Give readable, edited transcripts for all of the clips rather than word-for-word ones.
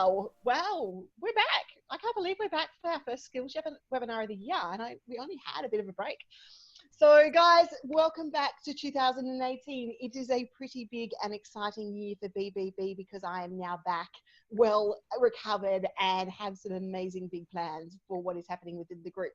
Wow, we're back. I can't believe we're back for our first skills webinar of the year, and we only had a bit of a break. So guys, welcome back to 2018. It is a pretty big and exciting year for BBB because I am now back, well recovered, and have some amazing big plans for what is happening within the group.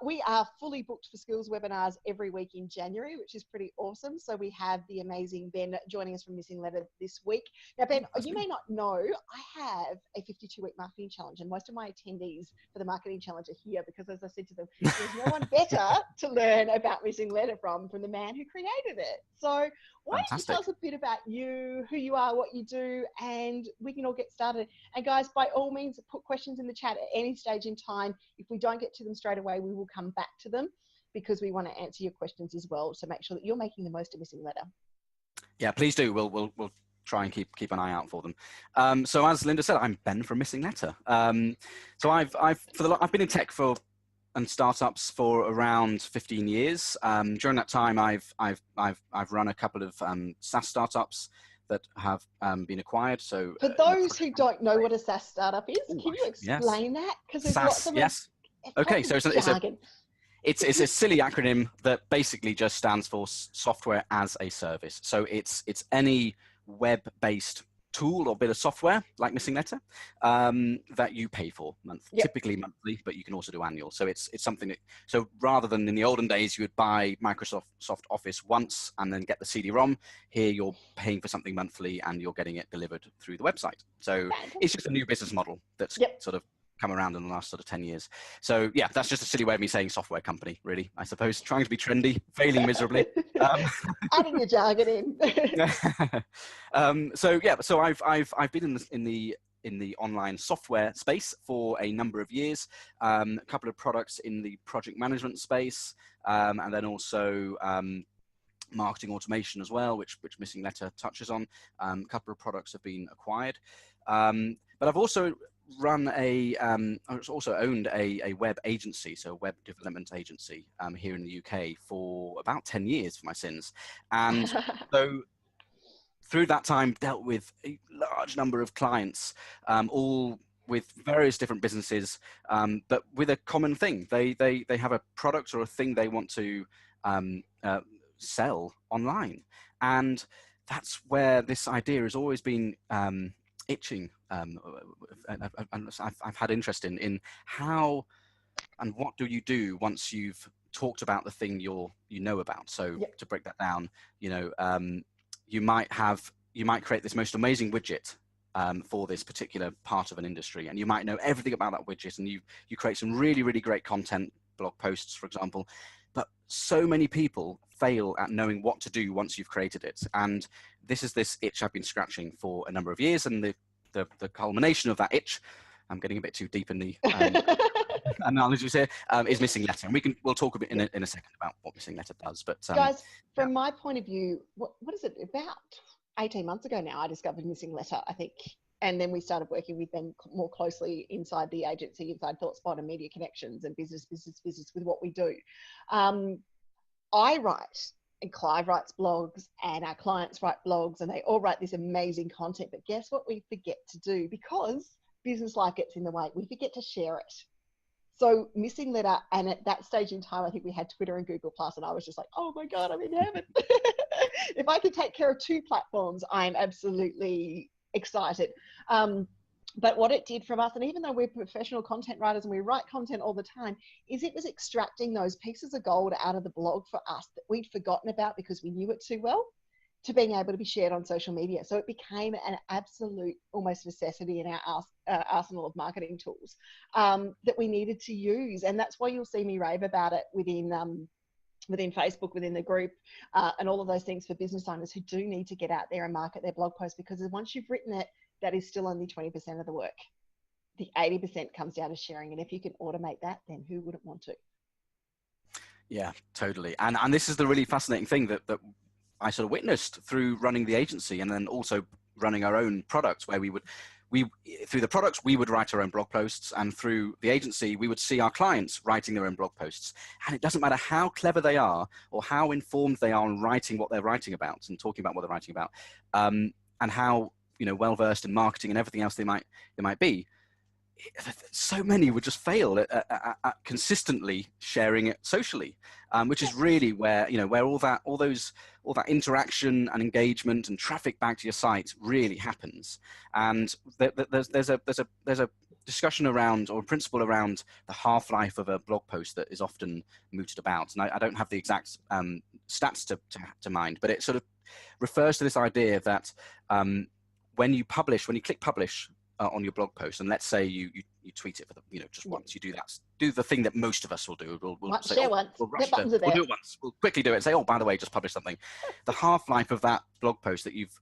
We are fully booked for skills webinars every week in January, which is pretty awesome. So we have the amazing Ben joining us from Missinglettr this week. Now, Ben, you may not know, I have a 52-week marketing challenge, and most of my attendees for the marketing challenge are here because, as I said to them, there's no one better to learn about Missinglettr from the man who created it. So why don't you tell us a bit about you, who you are, what you do, and we can all get started. And guys, by all means, put questions in the chat at any stage in time. If we don't get to them straight away, we will come back to them because we want to answer your questions as well. So make sure that you're making the most of Missinglettr. Yeah, please do. We'll try and keep an eye out for them. So as Linda said, I'm Ben from Missinglettr. So I've been in tech and startups for around 15 years. During that time, I've run a couple of SaaS startups that have been acquired. So for those who don't know what a SaaS startup is, can you explain that? Because there's lots of okay. So it's a silly acronym that basically just stands for software as a service. So it's any web-based tool or bit of software like Missinglettr that you pay for typically monthly, but you can also do annual. So it's something that, so rather than in the olden days you would buy Microsoft Office once and then get the CD-ROM, here you're paying for something monthly and you're getting it delivered through the website. So it's just a new business model that's sort of come around in the last sort of 10 years. So yeah, that's just a silly way of me saying software company, really, I suppose. Trying to be trendy, failing miserably. Adding your jargon in. So yeah, so I've been in the online software space for a number of years. A couple of products in the project management space, and then also marketing automation as well, which Missinglettr touches on. A couple of products have been acquired, but I've also owned a web agency, so a web development agency here in the UK for about 10 years for my sins. And so through that time dealt with a large number of clients, all with various different businesses, but with a common thing. They have a product or a thing they want to sell online. And that's where this idea has always been itching. I've had interest in how and what do you do once you've talked about the thing you know about. So to break that down, you might create this most amazing widget for this particular part of an industry, and you might know everything about that widget, and you create some really, really great content, blog posts, for example. But so many people fail at knowing what to do once you've created it. And this is this itch I've been scratching for a number of years, and the culmination of that itch, I'm getting a bit too deep in the analogies here, is Missinglettr. And we'll talk a bit in a second about what Missinglettr does. But guys, from my point of view, what is it, about 18 months ago now, I discovered Missinglettr, I think. And then we started working with them more closely inside the agency, inside ThoughtSpot and Media Connections and business with what we do. I write, and Clive writes blogs, and our clients write blogs, and they all write this amazing content. But guess what we forget to do? Because business life gets in the way, we forget to share it. So Missinglettr, and at that stage in time, I think we had Twitter and Google+, and I was just like, oh my God, I'm in heaven. If I can take care of 2 platforms, I'm absolutely excited. But what it did from us, and even though we're professional content writers and we write content all the time, is it was extracting those pieces of gold out of the blog for us that we'd forgotten about because we knew it too well, to being able to be shared on social media. So it became an absolute almost necessity in our arsenal of marketing tools that we needed to use. And that's why you'll see me rave about it within Facebook, within the group, and all of those things for business owners who do need to get out there and market their blog posts, because once you've written it, that is still only 20% of the work. The 80% comes down to sharing. And if you can automate that, then who wouldn't want to? Yeah, totally. And this is the really fascinating thing that I sort of witnessed through running the agency, and then also running our own products, where through the products, we would write our own blog posts, and through the agency, we would see our clients writing their own blog posts. And it doesn't matter how clever they are or how informed they are in writing what they're writing about and talking about what they're writing about, and how well versed in marketing and everything else they might be, so many would just fail at consistently sharing it socially, which is really where where all that interaction and engagement and traffic back to your site really happens. And there's a discussion around, or a principle around, the half-life of a blog post that is often mooted about, and I don't have the exact stats to mind, but it sort of refers to this idea that when you click publish on your blog post, and let's say you tweet it for just once, you do the thing that most of us will do. We'll say, share once. We'll do it once. We'll quickly do it and say, oh, by the way, just publish something. The half-life of that blog post that you've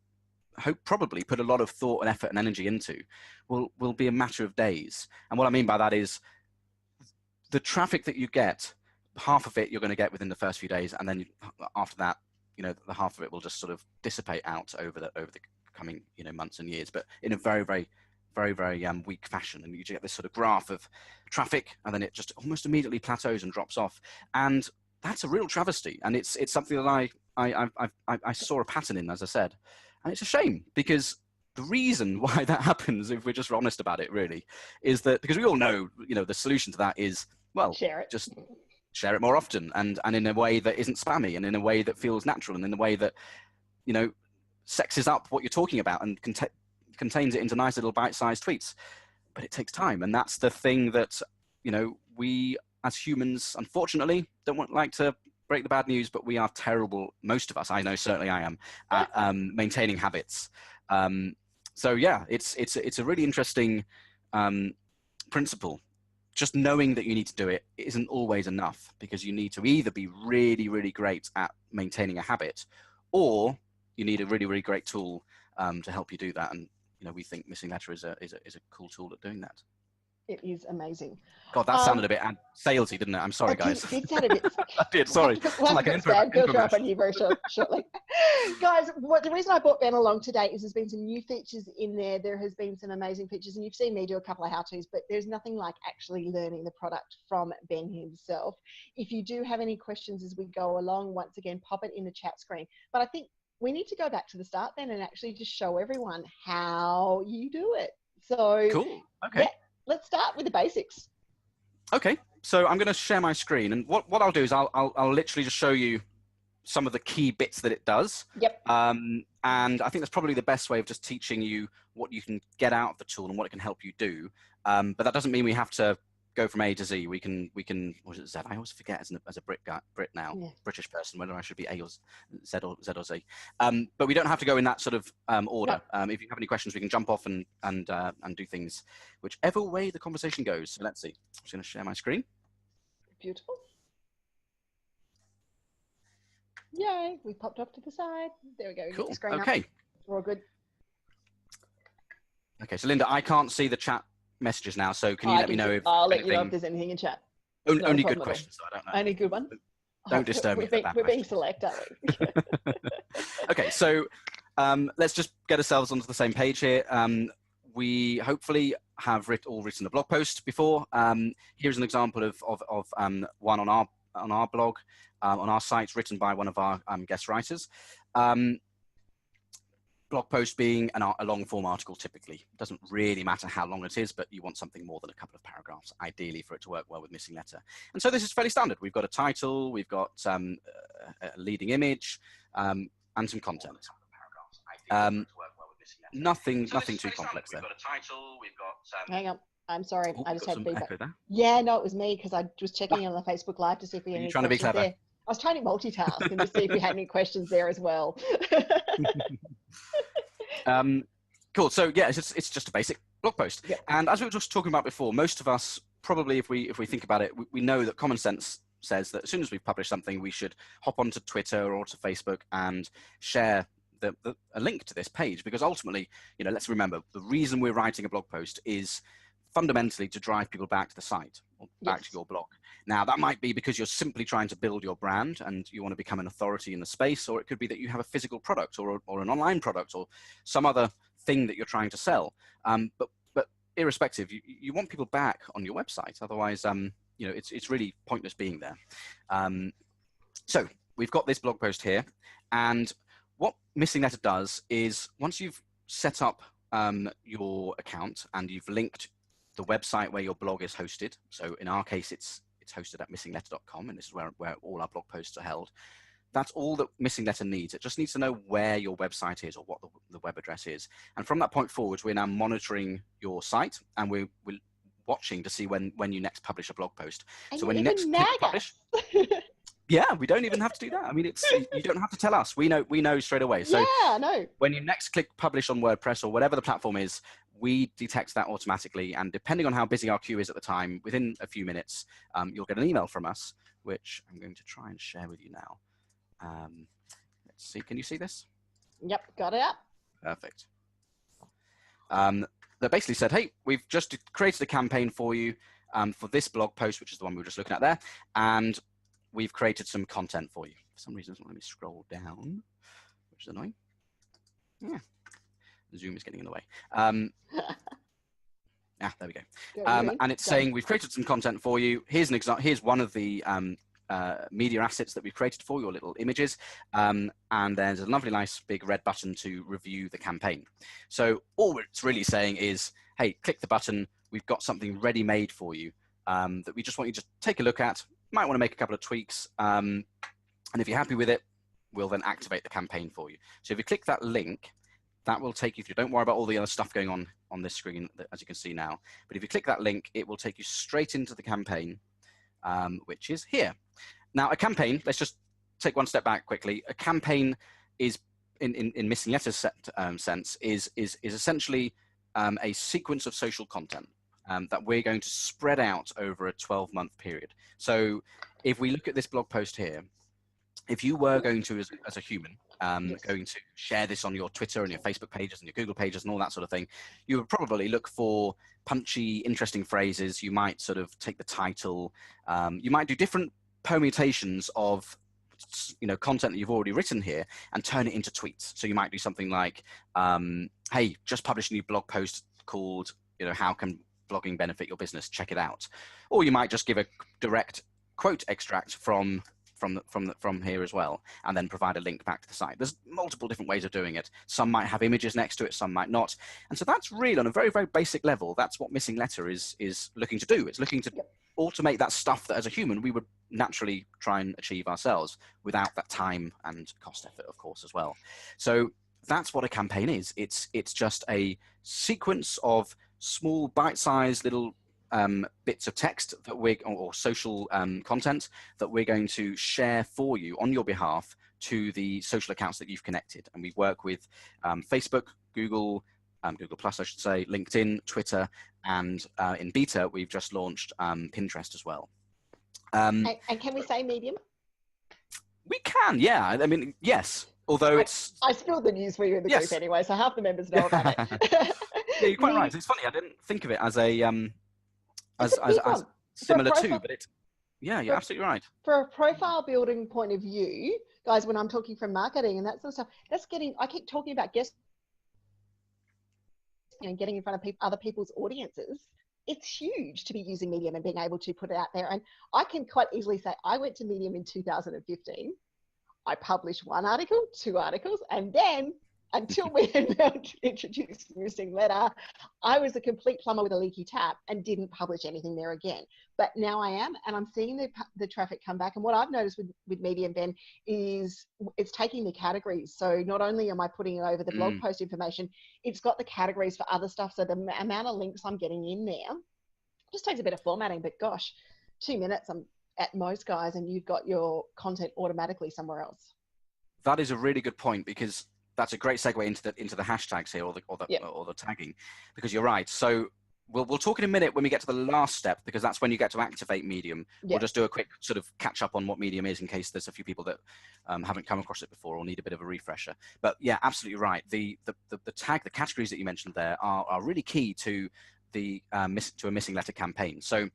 probably put a lot of thought and effort and energy into will be a matter of days. And what I mean by that is the traffic that you get, half of it you're going to get within the first few days, and then after that, the half of it will just sort of dissipate out over the coming months and years, but in a very, very, very, very weak fashion. And you get this sort of graph of traffic, and then it just almost immediately plateaus and drops off. And that's a real travesty. And it's something that I saw a pattern in, as I said. And it's a shame, because the reason why that happens, if we're just honest about it, really, is that because we all know, the solution to that is, well, just share it more often, and in a way that isn't spammy, and in a way that feels natural, and in a way that, sexes up what you're talking about and contains it into nice little bite-sized tweets. But it takes time, and that's the thing that we as humans, unfortunately, don't like to break the bad news, but we are terrible, most of us, I know certainly I am, at maintaining habits. So yeah, it's a really interesting principle. Just knowing that you need to do it isn't always enough, because you need to either be really, really great at maintaining a habit, or you need a really, really great tool to help you do that. And we think Missinglettr is a cool tool at doing that. It is amazing. God, that sounded a bit salesy, didn't it? I'm sorry, guys. It did sound a bit. I did. Sorry. We'll have to put filter up on you very shortly. Guys, the reason I brought Ben along today is there's been some new features in there. There has been some amazing features, and you've seen me do a couple of how-tos, but there's nothing like actually learning the product from Ben himself. If you do have any questions as we go along, once again, pop it in the chat screen. But I think we need to go back to the start then and actually just show everyone how you do it. So cool. Okay. Yeah, let's start with the basics. Okay, so I'm going to share my screen, and what I'll do is I'll literally just show you some of the key bits that it does. Yep. And I think that's probably the best way of just teaching you what you can get out of the tool and what it can help you do. But that doesn't mean we have to go from A to Z. We can, what is it, Z? I always forget as a Brit now, yeah. British person, whether I should be A or Z or Z. But we don't have to go in that sort of order. No. If you have any questions, we can jump off and do things whichever way the conversation goes. So let's see. I'm just going to share my screen. Beautiful. Yay, we popped off to the side. There we go. Cool. Get the screen okay. Up. We're all good. Okay, so Linda, I can't see the chat messages now, so can you let me know if I'll let you know if there's anything in chat. Only good questions, though, I don't know. Only good ones? Don't disturb me. We're being select, aren't we? Okay, so let's just get ourselves onto the same page here. We hopefully have all written a blog post before. Here's an example of one on our blog, on our site, written by one of our guest writers. Blog post being a long form article typically. It doesn't really matter how long it is, but you want something more than a couple of paragraphs, ideally, for it to work well with Missinglettr. And so this is fairly standard. We've got a title, we've got a leading image, and some content. Nothing too complex there. Hang on. I'm sorry. Oh, I just had feedback. Yeah, no, it was me, because I was checking in on the Facebook Live to see if we had any questions. Trying to be clever. There. I was trying to multitask and to see if we had any questions there as well. Cool. So yeah, it's just a basic blog post. Yep. And as we were just talking about before, most of us probably, if we think about it, we know that common sense says that as soon as we've published something, we should hop onto Twitter or to Facebook and share a link to this page, because ultimately, let's remember, the reason we're writing a blog post is fundamentally to drive people back to the site or back to your blog. Now, that might be because you're simply trying to build your brand and you want to become an authority in the space, or it could be that you have a physical product or an online product or some other thing that you're trying to sell. But irrespective, you want people back on your website. Otherwise, it's really pointless being there. So we've got this blog post here, and what Missinglettr does is once you've set up your account and you've linked the website where your blog is hosted, so in our case, it's hosted at missinglettr.com, and this is where all our blog posts are held. That's all that Missinglettr needs. It just needs to know where your website is or what the web address is. And from that point forward, we're now monitoring your site, and we're watching to see when you next publish a blog post. And so when you next click publish, yeah, we don't even have to do that. I mean, you don't have to tell us. We know straight away. So yeah, no. When you next click publish on WordPress or whatever the platform is, we detect that automatically. And depending on how busy our queue is at the time, within a few minutes, you'll get an email from us, which I'm going to try and share with you now. Let's see. Can you see this? Yep, got it up. Perfect. That basically said, hey, we've just created a campaign for you for this blog post, which is the one we were just looking at there, and we've created some content for you. For some reason, let me scroll down, which is annoying. Yeah, Zoom is getting in the way. There we go. And it's saying we've created some content for you. Here's an example. Here's one of the media assets that we've created for your little images. And there's a lovely, nice big red button to review the campaign. So all it's really saying is, hey, click the button. We've got something ready made for you that we just want you to take a look at. Might want to make a couple of tweaks. And if you're happy with it, we'll then activate the campaign for you. So if you click that link, that will take you through. Don't worry about all the other stuff going on this screen, as you can see now. But if you click that link, it will take you straight into the campaign, which is here. Now, a campaign, let's just take one step back quickly. A campaign is, in Missinglettr's sense, is essentially a sequence of social content that we're going to spread out over a 12-month period. So if we look at this blog post here, if you were going to, as a human, going to share this on your Twitter and your Facebook pages and your Google pages and all that sort of thing, you would probably look for punchy, interesting phrases. You might sort of take the title. You might do different permutations of content that you've already written here and turn it into tweets. So you might do something like, hey, just published a new blog post called, how can blogging benefit your business? Check it out. Or you might just give a direct quote extract from here as well, and then provide a link back to the site. There's multiple different ways of doing it. Some might have images next to it, some might not. And so that's really, on a very, very basic level, that's what Missinglettr is looking to do. It's looking to automate that stuff that as a human we would naturally try and achieve ourselves without that time and cost effort, of course, as well. So that's what a campaign is. It's just a sequence of small bite-sized little bits of text that or social content that we're going to share for you on your behalf to the social accounts that you've connected. And we work with Facebook, Google, Google Plus, I should say, LinkedIn, Twitter, and in beta, we've just launched Pinterest as well. And can we say Medium? We can, yeah. I mean, yes. Although I spilled the news for you in the group anyway, so half the members know about it. Yeah, you're quite right. It's funny. I didn't think of it as a as similar to, but it's you're absolutely right. For a profile building point of view, guys, when I'm talking from marketing and that sort of stuff, I keep talking about getting in front of other people's audiences. It's huge to be using Medium and being able to put it out there. And I can quite easily say, I went to Medium in 2015. I published 1 article, 2 articles, and then until we introduced Missinglettr, I was a complete plumber with a leaky tap and didn't publish anything there again. But now I am, and I'm seeing the traffic come back. And what I've noticed with Medium, Ben, is it's taking the categories. So not only am I putting it over the blog post information, it's got the categories for other stuff. So the amount of links I'm getting in there just takes a bit of formatting. But gosh, 2 minutes I'm at most, guys, and you've got your content automatically somewhere else. That is a really good point, because that's a great segue into the hashtags here or the tagging, because you're right. So we'll talk in a minute when we get to the last step, because that's when you get to activate Medium. We'll just do a quick sort of catch up on what Medium is in case there's a few people that haven't come across it before or need a bit of a refresher. But yeah, absolutely right. The categories that you mentioned there are really key to a Missinglettr campaign. So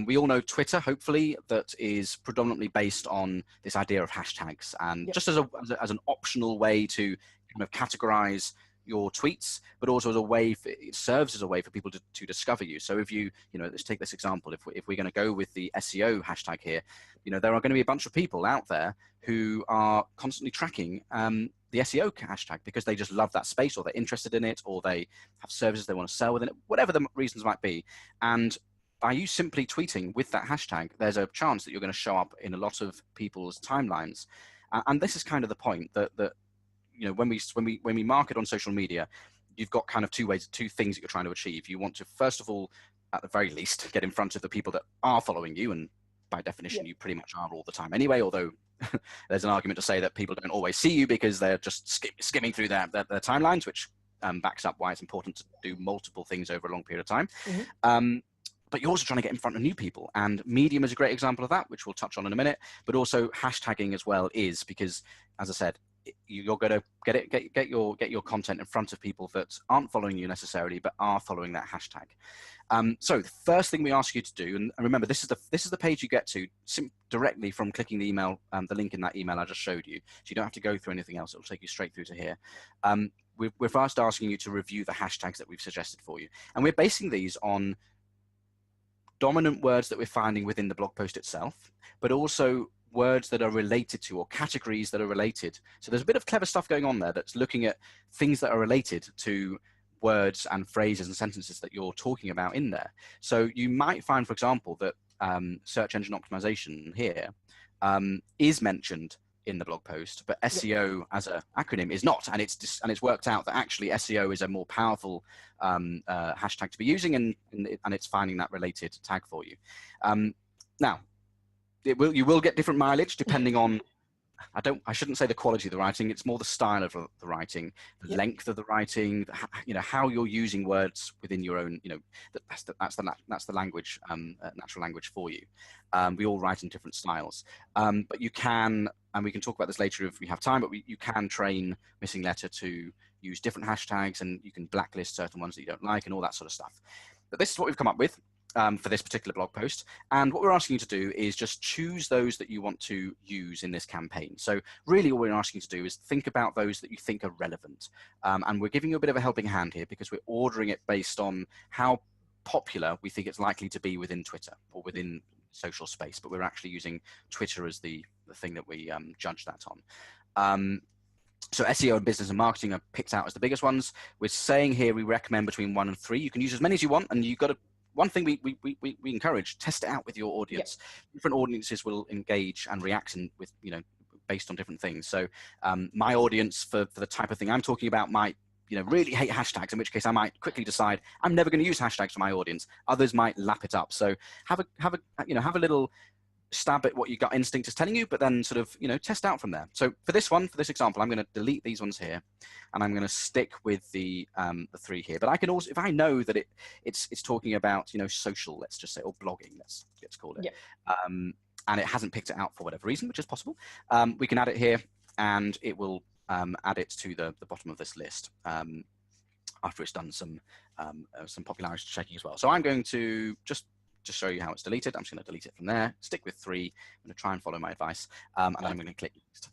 we all know Twitter, hopefully, that is predominantly based on this idea of hashtags, and just as an optional way to kind of categorize your tweets, but also as a way it serves as a way for people to discover you. So if let's take this example. If we're going to go with the SEO hashtag here, there are going to be a bunch of people out there who are constantly tracking the SEO hashtag because they just love that space, or they're interested in it, or they have services they want to sell within it, whatever the reasons might be. And by you simply tweeting with that hashtag, there's a chance that you're going to show up in a lot of people's timelines. And this is kind of the point that you know, when we market on social media, you've got kind of two things that you're trying to achieve. You want to, first of all, at the very least, get in front of the people that are following you, and by definition, you pretty much are all the time anyway, although there's an argument to say that people don't always see you because they're just skimming through their timelines, which backs up why it's important to do multiple things over a long period of time. But you're also trying to get in front of new people, and Medium is a great example of that, which we'll touch on in a minute. But also hashtagging as well is, because, as I said, you're going to get your content in front of people that aren't following you necessarily, but are following that hashtag. So the first thing we ask you to do, and remember, this is the page you get to directly from clicking the email, the link in that email I just showed you. So you don't have to go through anything else; it'll take you straight through to here. We're first asking you to review the hashtags that we've suggested for you, and we're basing these on dominant words that we're finding within the blog post itself, but also words that are related to, or categories that are related. So there's a bit of clever stuff going on there that's looking at things that are related to words and phrases and sentences that you're talking about in there. So you might find, for example, that search engine optimization here is mentioned in the blog post, but SEO as an acronym is not, and it's worked out that actually SEO is a more powerful hashtag to be using, and it's finding that related tag for you. Now, you will get different mileage depending on, I shouldn't say the quality of the writing, it's more the style of the writing, the length of the writing, you know, how you're using words within your own, you know, that's the language, natural language for you. We all write in different styles, but you can, and we can talk about this later if we have time, but you can train Missinglettr to use different hashtags, and you can blacklist certain ones that you don't like and all that sort of stuff. But this is what we've come up with for this particular blog post. And what we're asking you to do is just choose those that you want to use in this campaign. So really all we're asking you to do is think about those that you think are relevant. And we're giving you a bit of a helping hand here because we're ordering it based on how popular we think it's likely to be within Twitter or within social space, but we're actually using Twitter as the thing that we judge that on. So SEO and business and marketing are picked out as the biggest ones. We're saying here we recommend between 1 and 3. You can use as many as you want, and you've got to, one thing we encourage, test it out with your audience. Different audiences will engage and react with, you know, based on different things. So my audience for the type of thing I'm talking about might, you know, really hate hashtags, in which case I might quickly decide I'm never going to use hashtags for my audience. Others might lap it up. So have a little stab at what your gut instinct is telling you, but then sort of, you know, test out from there. So for this example, I'm going to delete these ones here, and I'm going to stick with the 3 here. But I can also, if I know that it's talking about, you know, social, let's just say, or blogging, let's call it, and it hasn't picked it out for whatever reason, which is possible, we can add it here, and it will add it to the bottom of this list after it's done some popularity checking as well. So I'm going to just show you how it's deleted. I'm just going to delete it from there, stick with 3. I'm going to try and follow my advice, and then I'm going to click next.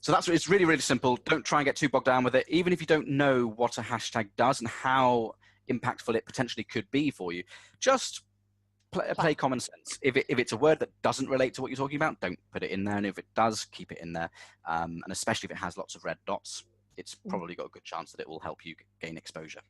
So it's really, really simple. Don't try and get too bogged down with it. Even if you don't know what a hashtag does and how impactful it potentially could be for you, just play common sense. If it's a word that doesn't relate to what you're talking about, don't put it in there. And if it does, keep it in there. And especially if it has lots of red dots, it's probably got a good chance that it will help you gain exposure.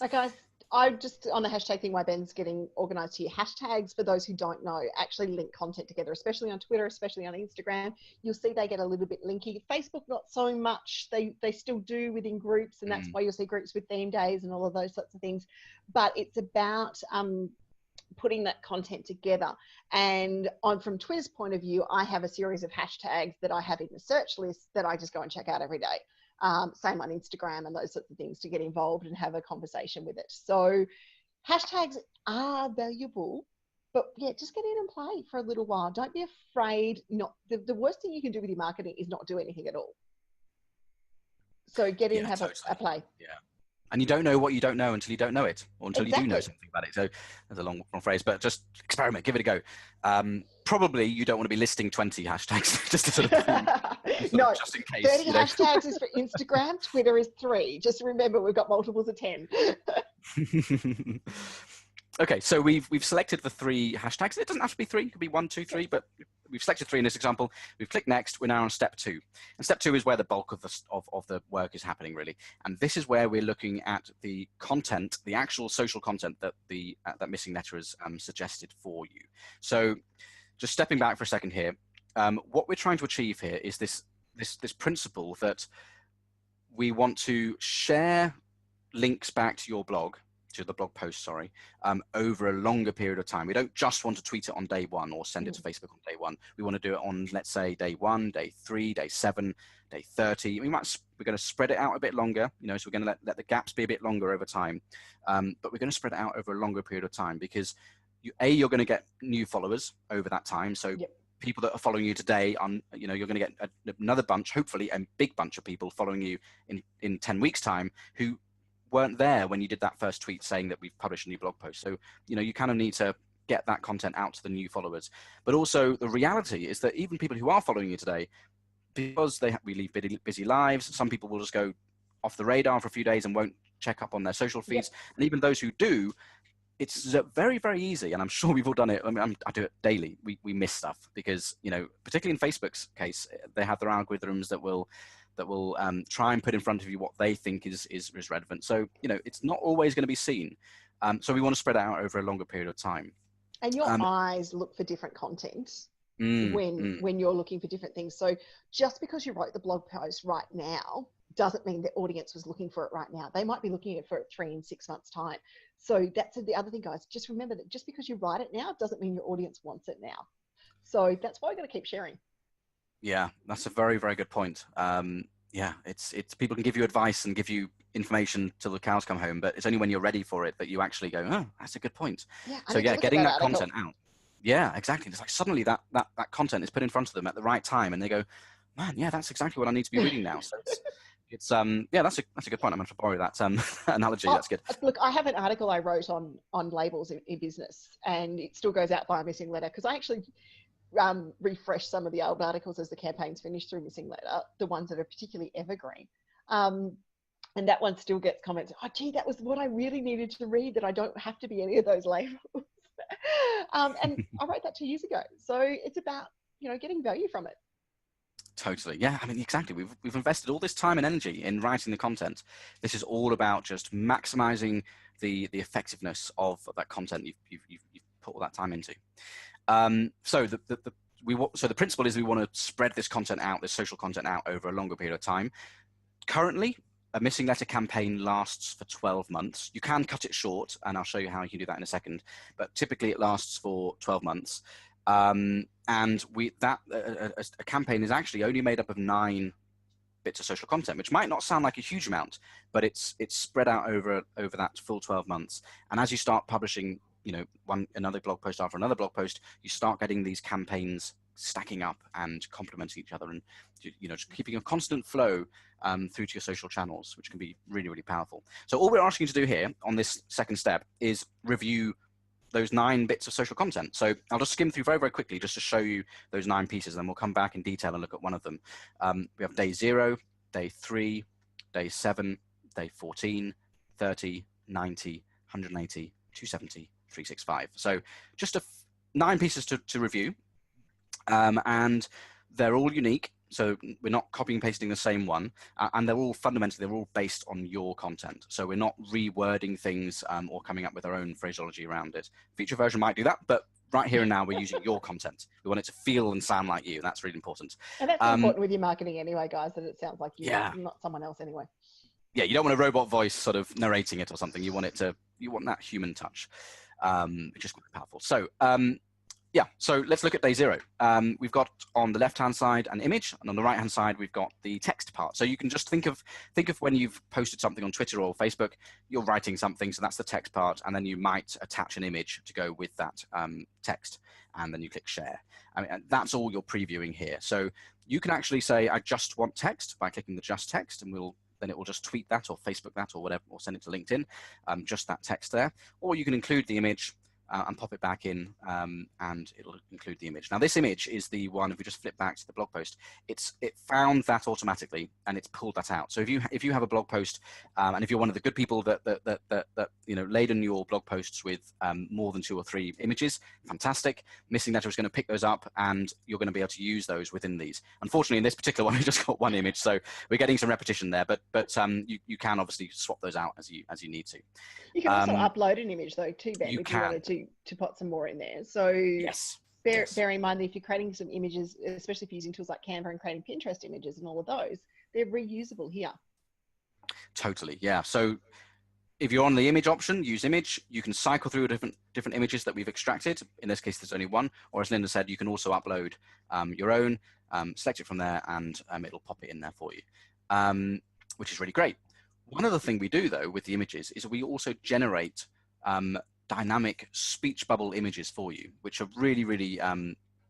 Okay, guys, I just, on the hashtag thing, while Ben's getting organized here, hashtags, for those who don't know, actually link content together, especially on Twitter, especially on Instagram. You'll see they get a little bit linky. Facebook, not so much. They still do within groups, and that's why you'll see groups with theme days and all of those sorts of things. But it's about putting that content together. And from Twitter's point of view, I have a series of hashtags that I have in the search list that I just go and check out every day. Same on Instagram and those sorts of things, to get involved and have a conversation with it. So hashtags are valuable, but yeah, just get in and play for a little while. Don't be afraid. The worst thing you can do with your marketing is not do anything at all. So get in and have a play. Yeah. And you don't know what you don't know until you don't know it, or until you do know something about it. So that's a long phrase, but just experiment, give it a go. Probably you don't want to be listing 20 hashtags just to sort of no, just in case. 30 hashtags is for Instagram, Twitter is 3. Just remember, we've got multiples of 10. Okay, so we've selected the 3 hashtags. It doesn't have to be 3, it could be 1, 2, 3, but we've selected 3 in this example. We've clicked next. We're now on step 2. And step 2 is where the bulk of the work is happening, really. And this is where we're looking at the content, the actual social content that that Missinglettr has suggested for you. So just stepping back for a second here, what we're trying to achieve here is this principle that we want to share links back to your blog, to the blog post, sorry, over a longer period of time. We don't just want to tweet it on day 1 or send it to Facebook on day 1. We want to do it on, let's say, day 1, day 3, day 7, day 30. We're going to spread it out a bit longer, you know, so we're going to let the gaps be a bit longer over time. But we're going to spread it out over a longer period of time because you're going to get new followers over that time. So people that are following you today, you know, you're going to get another bunch, hopefully a big bunch of people following you in 10 weeks time who weren't there when you did that first tweet saying that we've published a new blog post. So, you know, you kind of need to get that content out to the new followers. But also the reality is that even people who are following you today, because we lead busy lives, some people will just go off the radar for a few days and won't check up on their social feeds. And even those who do, it's very, very easy. And I'm sure we've all done it. I mean, I do it daily. We miss stuff because, you know, particularly in Facebook's case, they have their algorithms that will try and put in front of you what they think is relevant. So, you know, it's not always going to be seen. So we want to spread it out over a longer period of time. And your eyes look for different content when you're looking for different things. So just because you wrote the blog post right now doesn't mean the audience was looking for it right now. They might be looking for it 3 and 6 months time. So that's the other thing, guys. Just remember that just because you write it now doesn't mean your audience wants it now. So that's why we're going to keep sharing. Yeah, that's a very, very good point. Yeah, it's people can give you advice and give you information till the cows come home, but it's only when you're ready for it that you actually go, oh, that's a good point. Yeah, so yeah, getting that content out. Yeah, exactly. It's like suddenly that content is put in front of them at the right time, and they go, man, yeah, that's exactly what I need to be reading now. So it's yeah, that's a good point. I'm going to borrow that analogy. That's good. Look, I have an article I wrote on labels in business, and it still goes out via Missinglettr because I actually refresh some of the old articles as the campaign's finished through Missinglettr, the ones that are particularly evergreen. And that one still gets comments, oh, gee, that was what I really needed to read, that I don't have to be any of those labels. And I wrote that 2 years ago. So it's about, you know, getting value from it. Totally. Yeah, I mean, exactly. We've invested all this time and energy in writing the content. This is all about just maximizing the effectiveness of that content you've put all that time into. So the principle is we want to spread this content out, this social content out over a longer period of time. Currently, a Missinglettr campaign lasts for 12 months. You can cut it short, and I'll show you how you can do that in a second. But typically, it lasts for 12 months. And a campaign is actually only made up of 9 bits of social content, which might not sound like a huge amount, but it's spread out over that full 12 months. And as you start publishing, you know, another blog post after another blog post, you start getting these campaigns stacking up and complementing each other, and, you know, just keeping a constant flow through to your social channels, which can be really, really powerful. So all we're asking you to do here on this second step is review those 9 bits of social content. So I'll just skim through very, very quickly just to show you those 9 pieces, and then we'll come back in detail and look at one of them. We have day 0, day 3, day 7, day 14, 30, 90, 180, 270, 365. So just 9 pieces to review, and they're all unique. So we're not copying and pasting the same one, and they're all based on your content. So we're not rewording things or coming up with our own phraseology around it. Feature version might do that, but right here and now we're using your content. We want it to feel and sound like you. That's really important. And that's important with your marketing anyway, guys, that it sounds like you, not someone else anyway. Yeah, you don't want a robot voice sort of narrating it or something. You want that human touch, which is quite powerful. So yeah, so let's look at day 0. We've got on the left-hand side an image, and on the right-hand side we've got the text part. So you can just think of when you've posted something on Twitter or Facebook, you're writing something, so that's the text part, and then you might attach an image to go with that text, and then you click share. I mean, that's all you're previewing here. So you can actually say, I just want text by clicking the just text, and then it will just tweet that or Facebook that or whatever, or send it to LinkedIn, just that text there. Or you can include the image, and pop it back in, and it'll include the image. Now, this image is the one, if we just flip back to the blog post, it found that automatically, and it's pulled that out. So if you have a blog post, and if you're one of the good people that laden your blog posts with more than 2 or 3 images, fantastic. Missinglettr is going to pick those up, and you're going to be able to use those within these. Unfortunately, in this particular one, we just got 1 image, so we're getting some repetition there. But you can obviously swap those out as you need to. You can also upload an image though too, Ben, if you wanted to put some more in there. So yes. Bear in mind that if you're creating some images, especially if you're using tools like Canva and creating Pinterest images and all of those, they're reusable here. Totally, yeah. So if you're on the image option, use image. You can cycle through different images that we've extracted. In this case, there's only 1. Or as Linda said, you can also upload your own, select it from there, and it'll pop it in there for you, which is really great. One other thing we do, though, with the images is we also generate dynamic speech bubble images for you, which are really, really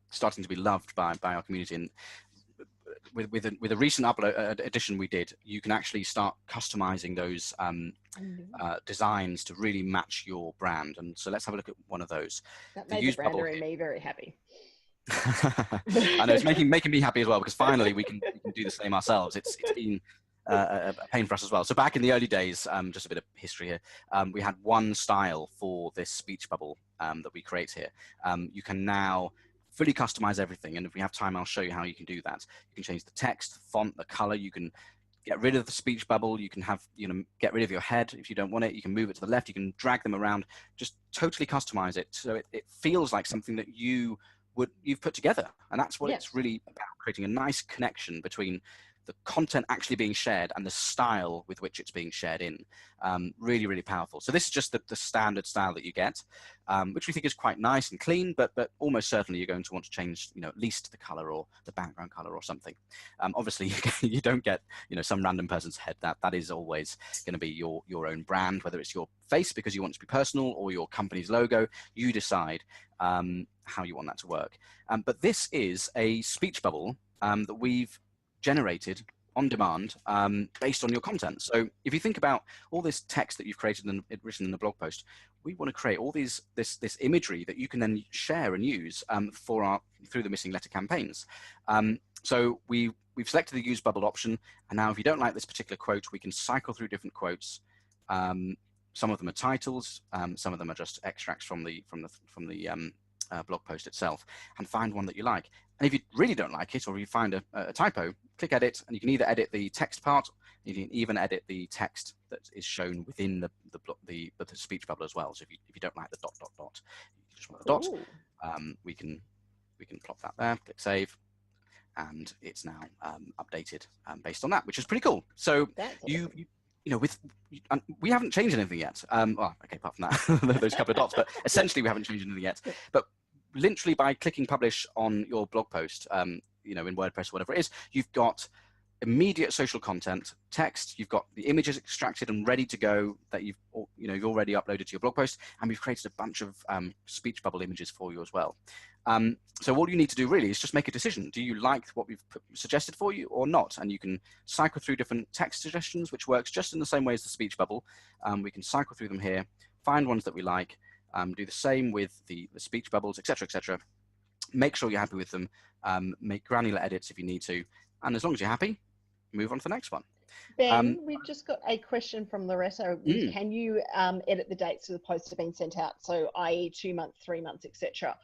starting to be loved by our community. And with a recent addition we did, you can actually start customizing those designs to really match your brand. And so let's have a look at one of those. That made the brander in me very happy. I know, it's making me happy as well, because finally we can do the same ourselves. It's been a pain for us as well. So back in the early days, just a bit of history here, we had 1 style for this speech bubble that we create here. You can now fully customize everything, and if we have time, I'll show you how you can do that. You can change the text, the font, the color. You can get rid of the speech bubble. You can get rid of your head if you don't want it. You can move it to the left. You can drag them around. Just totally customize it so it feels like something that you've put together, and that's what it's really about, creating a nice connection between the content actually being shared and the style with which it's being shared in. Really, really powerful. So this is just the standard style that you get, which we think is quite nice and clean, but almost certainly you're going to want to change, at least the color or the background color or something. Obviously, you don't get, some random person's head. That is always going to be your own brand, whether it's your face because you want it to be personal or your company's logo. You decide how you want that to work. But this is a speech bubble that we've generated on demand based on your content. So if you think about all this text that you've created and written in the blog post, we want to create all this imagery that you can then share and use through the Missinglettr campaigns. So we've selected the use bubble option, and now if you don't like this particular quote, we can cycle through different quotes. Some of them are titles, some of them are just extracts from the blog post itself, and find one that you like. And if you really don't like it, or you find a typo, click edit, and you can either edit the text part, you can even edit the text that is shown within the speech bubble as well. So if you don't like the ... you just want the dot, we can plop that there, click save, and it's now updated based on that, which is pretty cool. So we haven't changed anything yet. Well, okay, apart from that, those couple of dots, but essentially we haven't changed anything yet. But literally by clicking publish on your blog post, in WordPress or whatever it is, you've got immediate social content, text, you've got the images extracted and ready to go that you've already uploaded to your blog post, and we've created a bunch of speech bubble images for you as well. So all you need to do really is just make a decision. Do you like what we've suggested for you or not? And you can cycle through different text suggestions, which works just in the same way as the speech bubble. We can cycle through them here, find ones that we like, do the same with the speech bubbles, etc., etc. Make sure you're happy with them, make granular edits if you need to, and as long as you're happy, move on to the next one. Ben, we've just got a question from Loretta. Can you edit the dates of the posts that have been sent out? So i.e. 2 months, 3 months, etc.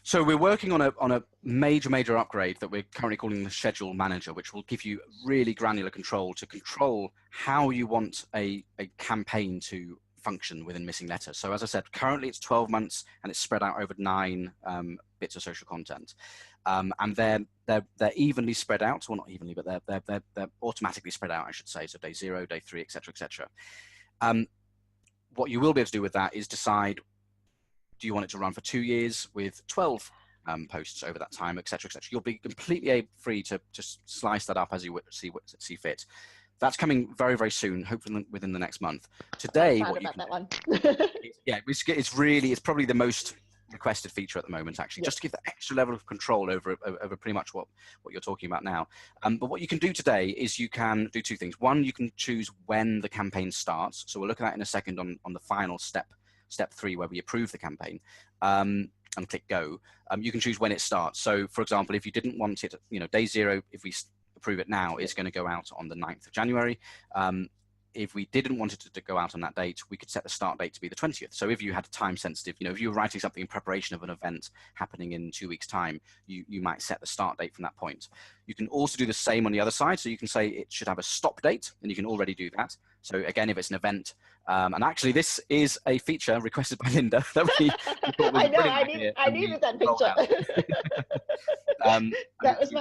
So we're working on a major upgrade that we're currently calling the Schedule Manager, which will give you really granular control to control how you want a campaign to function within Missinglettr. So as I said, currently it's 12 months and it's spread out over 9 bits of social content. And they're evenly spread out, well not evenly, but they're automatically spread out, I should say. So day 0, day 3, etc., etc. What you will be able to do with that is decide, do you want it to run for 2 years with 12 posts over that time, etc., etc. You'll be completely free to just slice that up as you see fit. That's coming very, very soon, hopefully within the next month. Today, what you can that one. it's probably the most requested feature at the moment, actually, just to give the extra level of control over pretty much what you're talking about now. But what you can do today is you can do 2 things. One, you can choose when the campaign starts. So we'll look at that in a second on the final step step 3 where we approve the campaign, and click go, you can choose when it starts. So for example, if you didn't want it, day 0, if we approve it now, it's going to go out on the 9th of January. If we didn't want it to go out on that date, we could set the start date to be the 20th. So if you had a time sensitive, if you were writing something in preparation of an event happening in 2 weeks time, you might set the start date from that point. You can also do the same on the other side. So you can say it should have a stop date, and you can already do that. So again, if it's an event, and actually this is a feature requested by Linda that we thought was I needed that picture. That was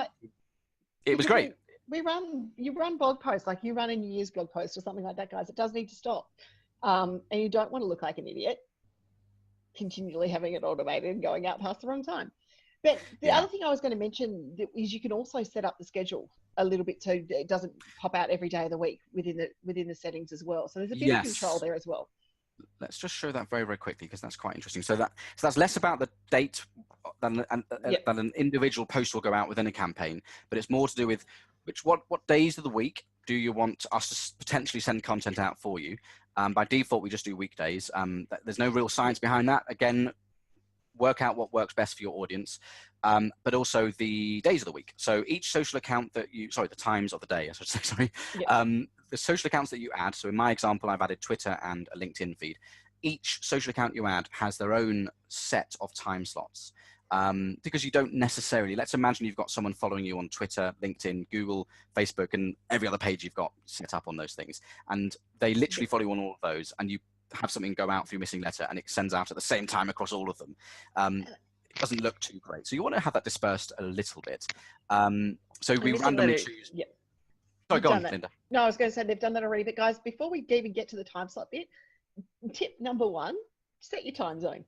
it was great. You run blog posts, like you run a New Year's blog post or something like that, guys. It does need to stop. And you don't want to look like an idiot continually having it automated and going out past the wrong time. But the other thing I was going to mention is you can also set up the schedule a little bit so it doesn't pop out every day of the week within the settings as well. So there's a bit of control there as well. Let's just show that very, very quickly, because that's quite interesting. So that's less about the date than an individual post will go out within a campaign, but it's more to do with what days of the week do you want us to potentially send content out for you. By default, we just do weekdays. There's no real science behind that. Again, work out what works best for your audience, but also the days of the week. So each social account the times of the day, I should say, sorry. The social accounts that you add, so in my example, I've added Twitter and a LinkedIn feed. Each social account you add has their own set of time slots. Because you don't necessarily, let's imagine you've got someone following you on Twitter, LinkedIn, Google, Facebook, and every other page you've got set up on those things. And they literally follow you on all of those, and you have something go out through Missinglettr and it sends out at the same time across all of them. It doesn't look too great. So you want to have that dispersed a little bit. So we randomly choose. Yeah. Sorry, go on, Linda. No, I was going to say they've done that already. But guys, before we even get to the time slot bit, tip number 1, set your time zone.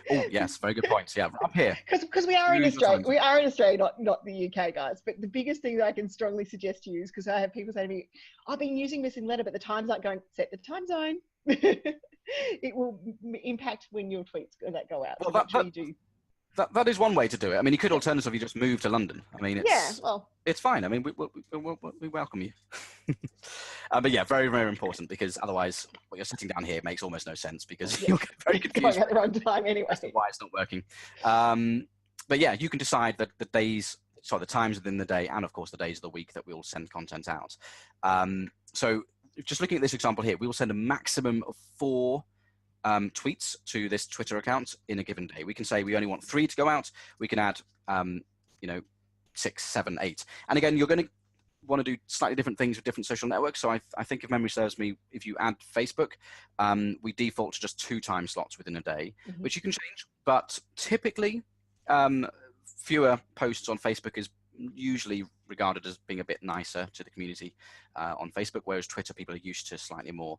Oh yes, very good points. Yeah, up here. Because we are in Australia. We are in Australia, not the UK, guys. But the biggest thing that I can strongly suggest to you is, because I have people say to me, I've been using Missinglettr, but the time's not going. Set the time zone. It will impact when your tweets go out. Well, that is one way to do it. I mean, you could alternatively just move to London. I mean, it's fine. I mean, we welcome you. But yeah, very, very important, because otherwise what you're setting down here makes almost no sense, because you'll get very confused. Going at the wrong time anyway. Why it's not working. But yeah, you can decide that the times within the day, and of course the days of the week that we'll send content out. So just looking at this example here, we will send a maximum of 4 tweets to this Twitter account in a given day. We can say we only want 3 to go out. We can add, 6, 7, 8. And again, you're going to want to do slightly different things with different social networks. So I think, if memory serves me, if you add Facebook, we default to just 2 time slots within a day, which you can change. But typically, fewer posts on Facebook is usually regarded as being a bit nicer to the community on Facebook, whereas Twitter, people are used to slightly more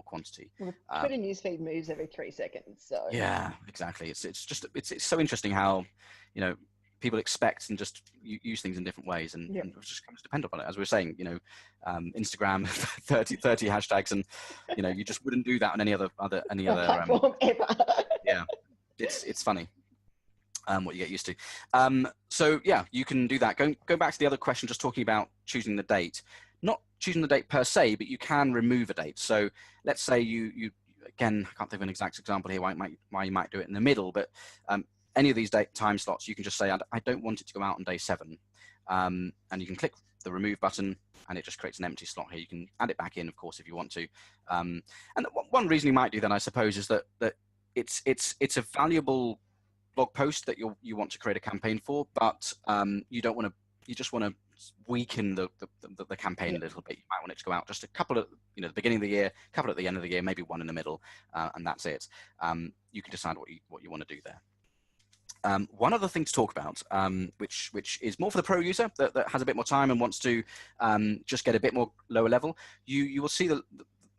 quantity. Well, Twitter newsfeed moves every 3 seconds, so yeah, exactly. It's so interesting how people expect and just use things in different ways, and it just comes to depend upon it. As we were saying, Instagram 30 hashtags, and you just wouldn't do that on any other platform ever. Yeah, it's funny. What you get used to. So yeah, you can do that. Go back to the other question, just talking about choosing the date. Not choosing the date per se, but you can remove a date. So let's say you again, I can't think of an exact example here why you might do it in the middle, but any of these time slots, you can just say, I don't want it to go out on day 7. And you can click the remove button, and it just creates an empty slot here. You can add it back in, of course, if you want to. And one reason you might do that, I suppose, is that it's a valuable blog post that you want to create a campaign for, but you just want to weaken the campaign a little bit. You might want it to go out just a couple at the beginning of the year, a couple at the end of the year, maybe 1 in the middle, and that's it. You can decide what you want to do there. One other thing to talk about, which is more for the pro user that has a bit more time and wants to just get a bit more lower level, you will see a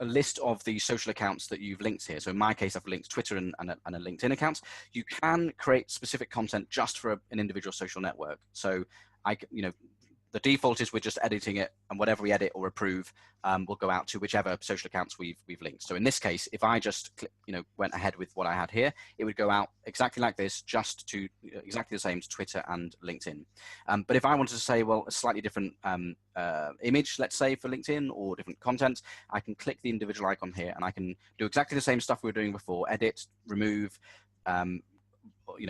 list of the social accounts that you've linked here. So in my case, I've linked Twitter and a LinkedIn account. You can create specific content just for an individual social network. So the default is we're just editing it, and whatever we edit or approve will go out to whichever social accounts we've linked. So in this case, if I just went ahead with what I had here, it would go out exactly like this, just to exactly the same to Twitter and LinkedIn. But if I wanted to say, well, a slightly different image, let's say for LinkedIn, or different content, I can click the individual icon here, and I can do exactly the same stuff we were doing before: edit, remove,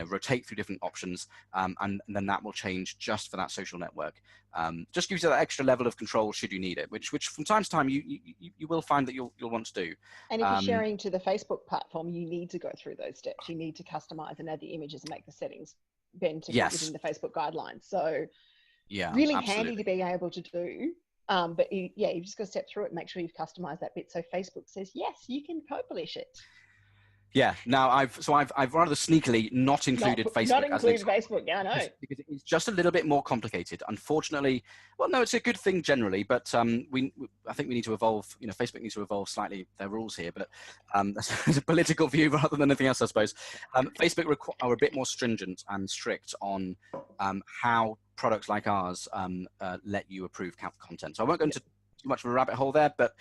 rotate through different options, and then that will change just for that social network. Just gives you that extra level of control should you need it, which from time to time you will find that you'll want to do. And if you're sharing to the Facebook platform, you need to go through those steps. You need to customize and add the images and make the settings bend to fit within the Facebook guidelines. So really handy to be able to do. But you've just got to step through it and make sure you've customized that bit so Facebook says, yes, you can publish it. Yeah. Now I've rather sneakily not included Facebook. Not include Facebook. Yeah, I know. Because it's just a little bit more complicated. Unfortunately, well, no, it's a good thing generally, but I think we need to evolve. Facebook needs to evolve slightly their rules here, but that's a political view rather than anything else, I suppose. Facebook are a bit more stringent and strict on how products like ours let you approve content. So I won't go into too much of a rabbit hole there, but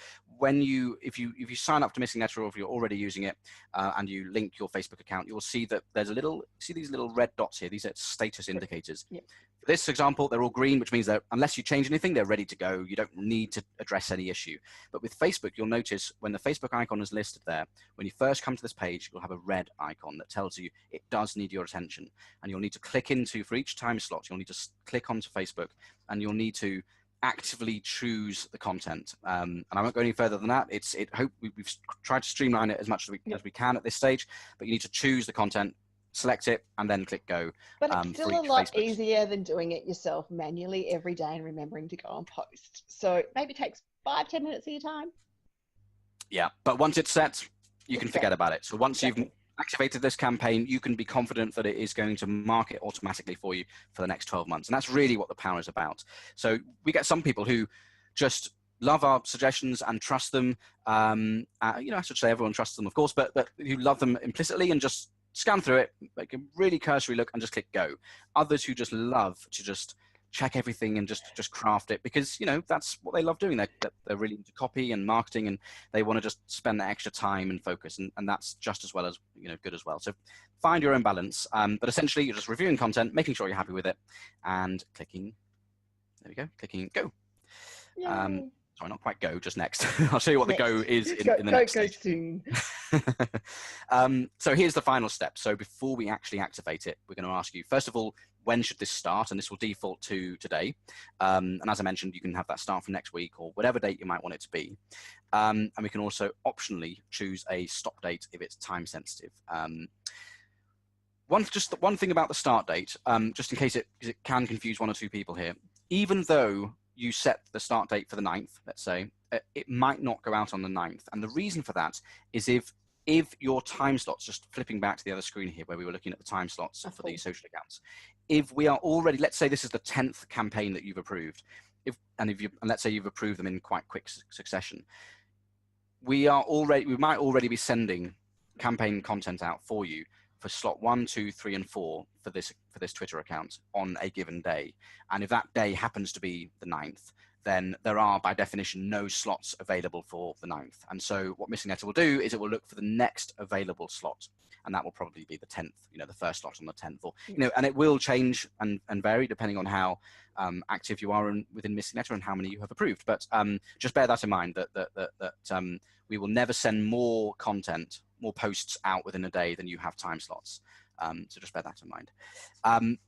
if you sign up to Missinglettr, or if you're already using it and you link your Facebook account, you'll see that there's these little red dots here. These are status indicators. Yep. For this example, they're all green, which means that unless you change anything, they're ready to go. You don't need to address any issue. But with Facebook, you'll notice when the Facebook icon is listed there, when you first come to this page, you'll have a red icon that tells you it does need your attention, and you'll need to click into, for each time slot, you'll need to click onto Facebook, and you'll need to actively choose the content, and I won't go any further than that. We've tried to streamline it as much as we can at this stage, but you need to choose the content, select it, and then click go. But it's still a lot easier than doing it yourself manually every day and remembering to go and post. So maybe it takes 5-10 minutes of your time. Yeah, but once it's set, you can forget about it. So once you've activated this campaign, you can be confident that it is going to mark it automatically for you for the next 12 months. And that's really what the power is about. So we get some people who just love our suggestions and trust them. I should say everyone trusts them, of course, but who love them implicitly and just scan through it, make a really cursory look and just click go. Others who just love to just check everything and just craft it, because that's what they love doing. They're really into copy and marketing, and they want to just spend that extra time and focus, and that's just as well as good as well. So find your own balance, but essentially you're just reviewing content, making sure you're happy with it, and clicking go. Sorry, not quite go, just next. I'll show you what the go is in the next stage. Soon. So here's the final step. So before we actually activate it, we're going to ask you, first of all, when should this start? And this will default to today. And as I mentioned, you can have that start from next week or whatever date you might want it to be. And we can also optionally choose a stop date if it's time sensitive. One thing about the start date, just in case it can confuse one or two people here, even though you set the start date for the 9th, let's say, it might not go out on the 9th. And the reason for that is if your time slots, just flipping back to the other screen here where we were looking at the time slots for the social accounts, if we are already, let's say this is the 10th campaign that you've approved, and let's say you've approved them in quite quick succession, we might already be sending campaign content out for you for slot 1, 2, 3, and 4 for this Twitter account on a given day. And if that day happens to be the 9th, then there are, by definition, no slots available for the 9th. And so what Missinglettr will do is it will look for the next available slot. And that will probably be the 10th, the first slot on the 10th. Or, and it will change and vary depending on how active you are within Missinglettr and how many you have approved. But just bear that in mind, that we will never send more posts out within a day than you have time slots. So just bear that in mind.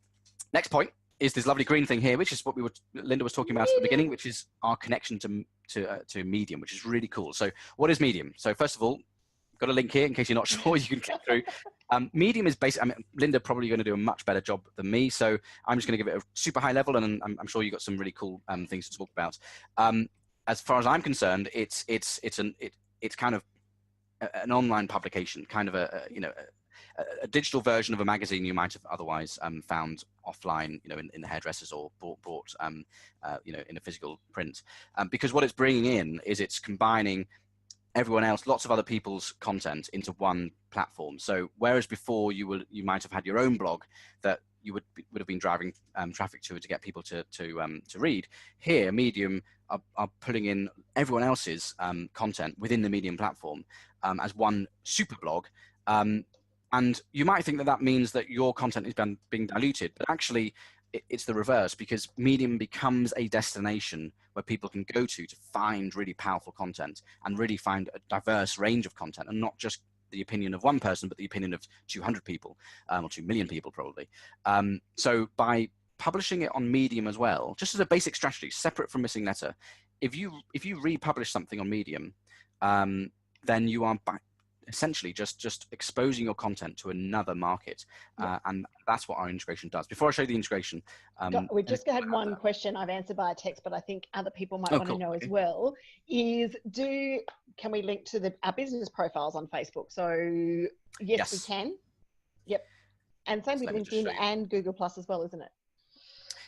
Next point is this lovely green thing here, which is what Linda was talking about at the beginning, which is our connection to Medium, which is really cool. So what is Medium? So first of all, got a link here in case you're not sure, you can click through. Medium is basically, Linda probably going to do a much better job than me, so I'm just going to give it a super high level, and I'm sure you've got some really cool things to talk about. As far as I'm concerned, it's kind of an online publication, kind of a digital version of a magazine you might have otherwise found offline, in the hairdressers or bought in a physical print. Because what it's bringing in is it's combining everyone else, lots of other people's content into one platform. So whereas before you might have had your own blog that you would have been driving traffic to get people to read. Here, Medium are pulling in everyone else's content within the Medium platform as one super blog. And you might think that that means that your content is being diluted, but actually it's the reverse, because Medium becomes a destination where people can go to find really powerful content and really find a diverse range of content, and not just the opinion of one person, but the opinion of 200 people, or 2 million people probably. So by publishing it on Medium as well, just as a basic strategy, separate from Missinglettr, if you republish something on Medium, then you are essentially just exposing your content to another market, and that's what our integration does. Before I show you the integration, we just had one question I've answered by a text, but I think other people might want to know as well, is can we link to our business profiles on Facebook? So yes, we can. Yep. And same with LinkedIn and Google Plus as well, isn't it?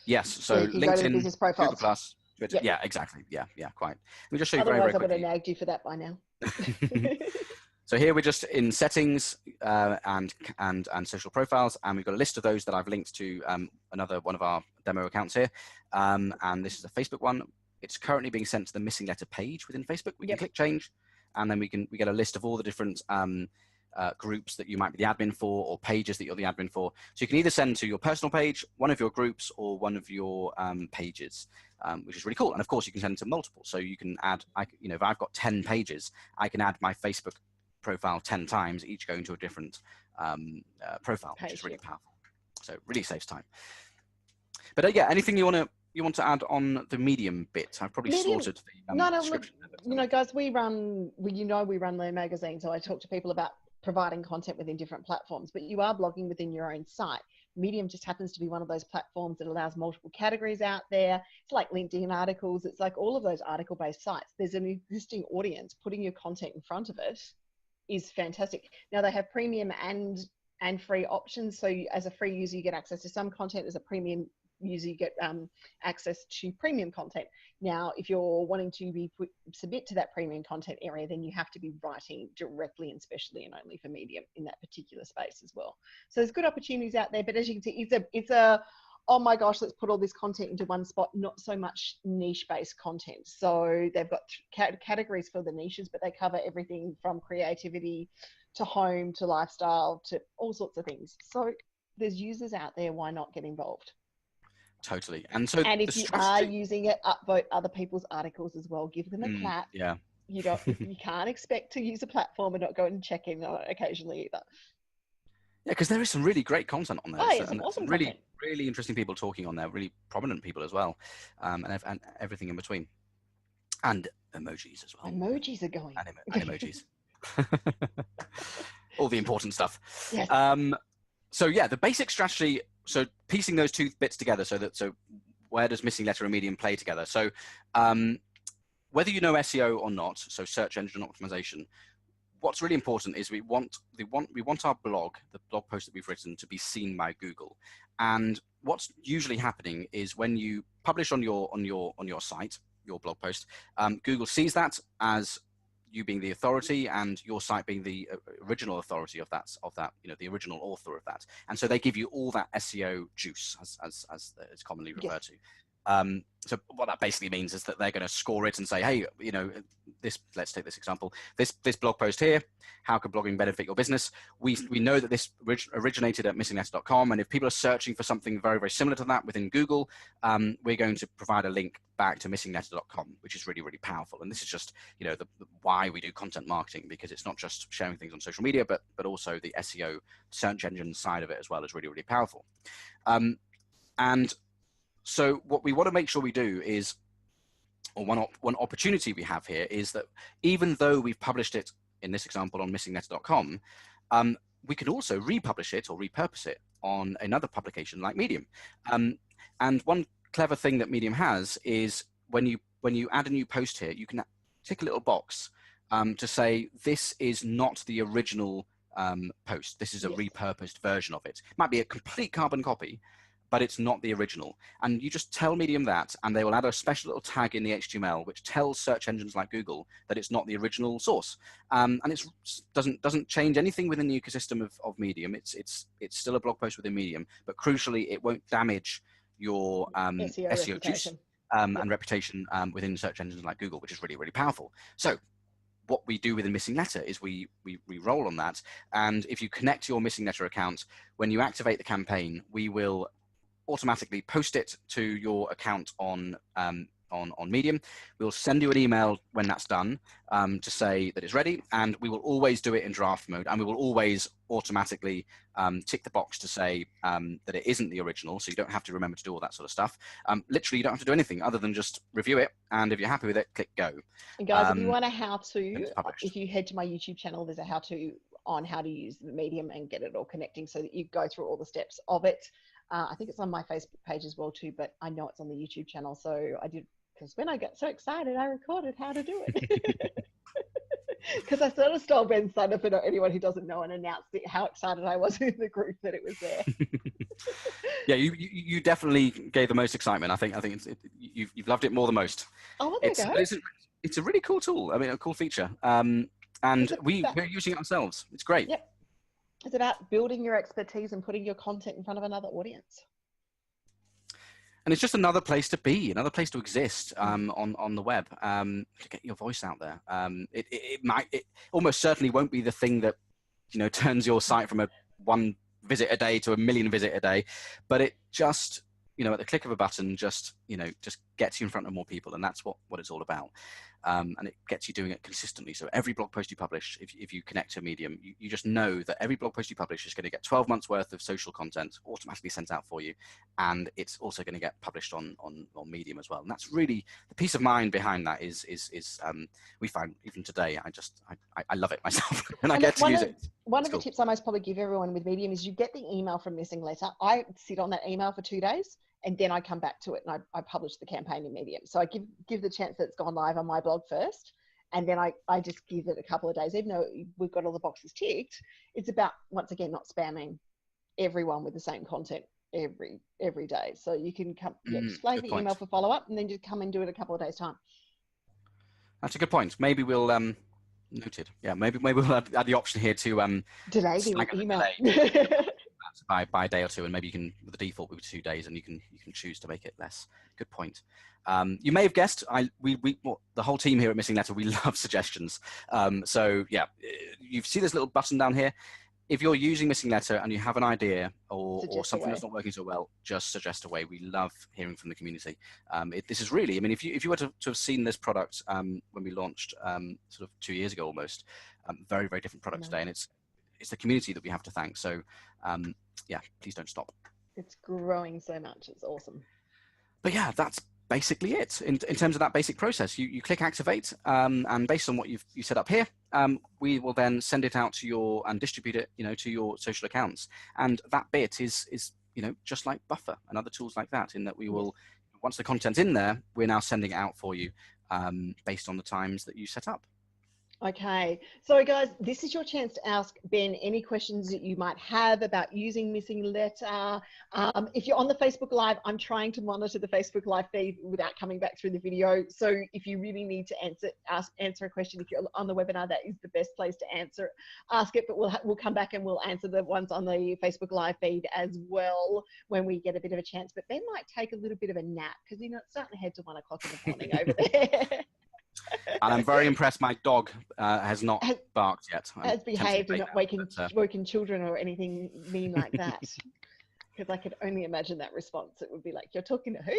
Yes. So LinkedIn, business profiles. Google Plus, Twitter. Yep. Yeah, exactly. Yeah, quite. Let me just show you Otherwise, very quickly. I would have nagged you for that by now. So here we're just in settings and social profiles, and we've got a list of those that I've linked to another one of our demo accounts here. And this is a Facebook one. It's currently being sent to the Missinglettr page within Facebook. We can click change, and then we get a list of all the different groups that you might be the admin for, or pages that you're the admin for. So you can either send to your personal page, one of your groups, or one of your pages, which is really cool. And of course, you can send to multiple. So you can add, if I've got 10 pages, I can add my Facebook profile 10 times, each going to a different profile, which is really powerful. So it really saves time. But yeah, anything you want to add on the Medium bit? I've probably slaughtered the description. Guys, we run Learn Magazine, so I talk to people about providing content within different platforms, but you are blogging within your own site. Medium just happens to be one of those platforms that allows multiple categories out there. It's like LinkedIn articles. It's like all of those article-based sites. There's an existing audience. Putting your content in front of it is fantastic. Now they have premium and free options. So as a free user, you get access to some content. As a premium user, you get access to premium content. Now, if you're wanting to submit to that premium content area, then you have to be writing directly and specially and only for Medium in that particular space as well. So there's good opportunities out there, but as you can see, it's a oh my gosh, let's put all this content into one spot, not so much niche-based content. So they've got categories for the niches, but they cover everything from creativity to home to lifestyle to all sorts of things. So there's users out there, why not get involved? Totally. And so, if you are using it, upvote other people's articles as well. Give them a clap. Yeah. You can't expect to use a platform and not go and check in occasionally either. Yeah, because there is some really great content on there. Oh, yeah, some awesome content. Really interesting people talking on there, really prominent people as well, and everything in between. And emojis as well. Emojis are going. And emojis. All the important stuff. Yes. So yeah, the basic strategy, so piecing those two bits together, so where does Missinglettr and Medium play together? So whether you know SEO or not, so search engine optimization, what's really important is we want our blog, the blog post that we've written, to be seen by Google. And what's usually happening is when you publish on your site, your blog post, Google sees that as you being the authority and your site being the original authority of that, the original author of that. And so they give you all that SEO juice, as it's commonly referred to. So what that basically means is that they're going to score it and say, hey, let's take this example, this blog post here, how can blogging benefit your business? We know that this originated at missinglettr.com, and if people are searching for something very, very similar to that within Google, we're going to provide a link back to missinglettr.com, which is really, really powerful. And this is just, the why we do content marketing, because it's not just sharing things on social media, but also the SEO search engine side of it as well is really, really powerful. And so what we want to make sure we do is, or one opportunity we have here is that even though we've published it, in this example, on missinglettr.com, we can also republish it or repurpose it on another publication like Medium. And one clever thing that Medium has is when you add a new post here, you can tick a little box to say, this is not the original post. This is a repurposed version of it. It might be a complete carbon copy, but it's not the original. And you just tell Medium that, and they will add a special little tag in the HTML which tells search engines like Google that it's not the original source. And it doesn't change anything within the ecosystem of Medium. It's still a blog post within Medium, but crucially, it won't damage your SEO juice and reputation within search engines like Google, which is really, really powerful. So what we do within Missinglettr is we roll on that. And if you connect your Missinglettr account, when you activate the campaign, we will automatically post it to your account on Medium. We'll send you an email when that's done to say that it's ready, and we will always do it in draft mode, and we will always automatically tick the box to say that it isn't the original, so you don't have to remember to do all that sort of stuff. Literally, you don't have to do anything other than just review it, and if you're happy with it, click go. And guys, if you want a how-to, if you head to my YouTube channel, there's a how-to on how to use the Medium and get it all connecting so that you go through all the steps of it. I think it's on my Facebook page as well too, but I know it's on the YouTube channel, so I did, because when I got so excited, I recorded how to do it. Because I sort of stole Ben's thunder for anyone who doesn't know, and announced how excited I was in the group that it was there. Yeah, you definitely gave the most excitement. I think you've loved it more than most. Oh, well, there you go. It's a really cool tool. I mean, a cool feature. And we're using it ourselves. It's great. Yep. It's about building your expertise and putting your content in front of another audience. And it's just another place to be, another place to exist on the web, to get your voice out there. It almost certainly won't be the thing that, turns your site from a 1 visit a day to a 1 million visit a day, but it just, at the click of a button, just gets you in front of more people, and that's what it's all about. And it gets you doing it consistently. So every blog post you publish, if you connect to Medium, you just know that every blog post you publish is going to get 12 months worth of social content automatically sent out for you. And it's also going to get published on Medium as well. And that's really the peace of mind behind that is we find even today, I love it myself and I get to use it. One of the tips I most probably give everyone with Medium is you get the email from Missinglettr. I sit on that email for 2 days, and then I come back to it and I publish the campaign in Medium. So I give the chance that it's gone live on my blog first, and then I just give it a couple of days. Even though we've got all the boxes ticked, it's about, once again, not spamming everyone with the same content every day. So you can come, just flag the email for follow-up, and then just come and do it a couple of days' time. That's a good point. Maybe we'll noted. Yeah, maybe we'll add the option here to delay the email. by a day or two, and maybe you can, with the default, will be 2 days, and you can choose to make it less. Good point. You may have guessed, the whole team here at Missinglettr, we love suggestions. So yeah, you see this little button down here. If you're using Missinglettr and you have an idea or something that's not working so well, just suggest away. We love hearing from the community. This is really, I mean, if you were to have seen this product when we launched sort of 2 years ago almost, very, very different product today, and it's the community that we have to thank. So yeah, please don't stop. It's growing so much. It's awesome. But yeah, that's basically it in terms of that basic process. You click activate, and based on what you set up here, we will then send it out to and distribute it, to your social accounts. And that bit is just like Buffer and other tools like that, in that we will, once the content's in there, we're now sending it out for you based on the times that you set up. Okay, so guys, this is your chance to ask Ben any questions that you might have about using Missinglettr. If you're on the Facebook Live, I'm trying to monitor the Facebook Live feed without coming back through the video. So if you really need to answer a question, if you're on the webinar, that is the best place to ask it. But we'll come back and we'll answer the ones on the Facebook Live feed as well when we get a bit of a chance. But Ben might take a little bit of a nap, because it's starting to head to 1 o'clock in the morning over there. And I'm very impressed. My dog has not barked yet. Has behaved and not waking children or anything mean like that. Because I could only imagine that response. It would be like, you're talking to who?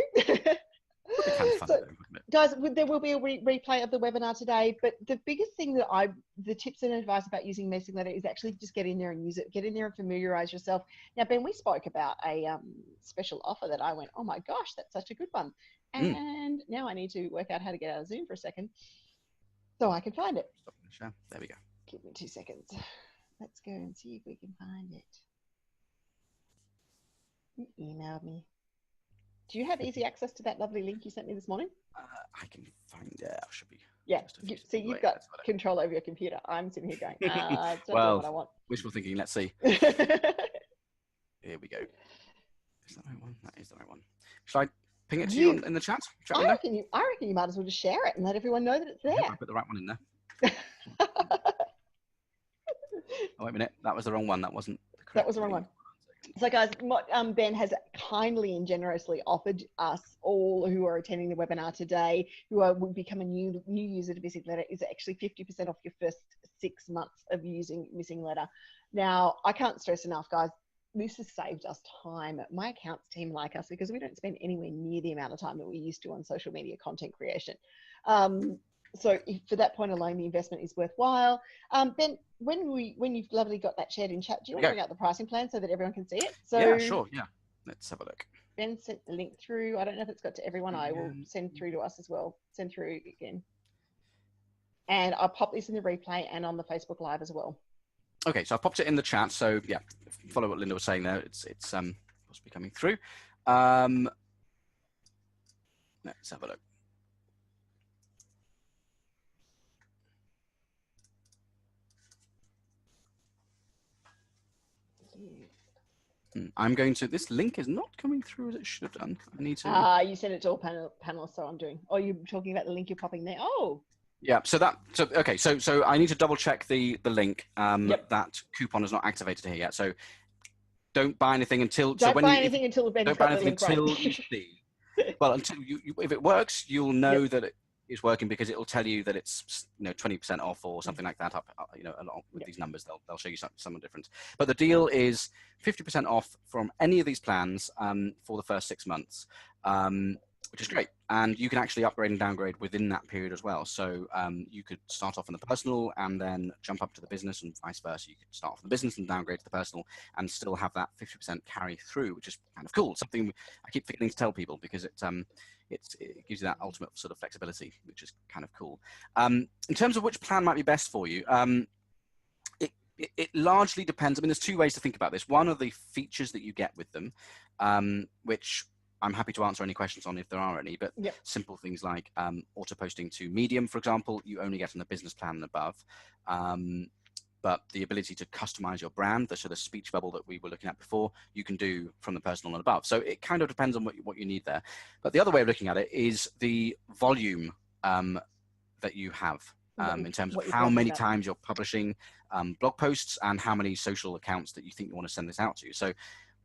So, guys, there will be a replay of the webinar today, but the biggest thing that the tips and advice about using Missinglettr is actually just get in there and use it. Get in there and familiarize yourself. Now, Ben, we spoke about a special offer that I went, oh my gosh, that's such a good one. And now I need to work out how to get out of Zoom for a second so I can find it. There we go. Give me 2 seconds. Let's go and see if we can find it. You emailed me. Do you have easy access to that lovely link you sent me this morning? I can find it. I should be. Yeah. So you've got control over your computer. I'm sitting here going, that's not what I want. Wishful thinking. Let's see. Here we go. Is that the right one? That is the right one. Should I ping it to you in the chat? I reckon you might as well just share it and let everyone know that it's there. I put the right one in there. Oh, wait a minute. That was the wrong one. That wasn't the correct. That was the wrong one. So guys, what Ben has kindly and generously offered us all who are attending the webinar today, who would become a new user to Missinglettr, is actually 50% off your first 6 months of using Missinglettr. Now, I can't stress enough, guys, this has saved us time. My accounts team like us because we don't spend anywhere near the amount of time that we used to on social media content creation. So for that point alone, the investment is worthwhile. Ben, when you've lovely got that shared in chat, do you want to bring out the pricing plan so that everyone can see it? So yeah, sure. Yeah, let's have a look. Ben sent the link through. I don't know if it's got to everyone. I will send through to us as well. Send through again. And I'll pop this in the replay and on the Facebook Live as well. Okay, so I've popped it in the chat. So yeah, follow what Linda was saying there. It's possibly coming through. Let's have a look. I'm going to, this link is not coming through as it should have done. I need to. You sent it to all panelists, so I'm doing. Oh, you're talking about the link you're popping there. Oh. Yeah, so I need to double check the link. That coupon is not activated here yet. So don't buy anything until. Don't buy anything until you see. Well, until if it works, you'll know that it is working because it will tell you that it's 20% off or something like that. Along with these numbers, they'll show you something different. But the deal is 50% off from any of these plans for the first 6 months. Which is great. And you can actually upgrade and downgrade within that period as well. So you could start off in the personal and then jump up to the business and vice versa. You could start off in the business and downgrade to the personal and still have that 50% carry through, which is kind of cool. Something I keep forgetting to tell people because it gives you that ultimate sort of flexibility, which is kind of cool. In terms of which plan might be best for you, it largely depends. I mean, there's two ways to think about this. One are the features that you get with them, which I'm happy to answer any questions on if there are any, but simple things like auto posting to Medium, for example, you only get on the business plan and above. But the ability to customize your brand, the sort of speech bubble that we were looking at before, you can do from the personal and above. So it kind of depends on what you need there. But the other way of looking at it is the volume that you have in terms of how many times you're publishing blog posts and how many social accounts that you think you want to send this out to. So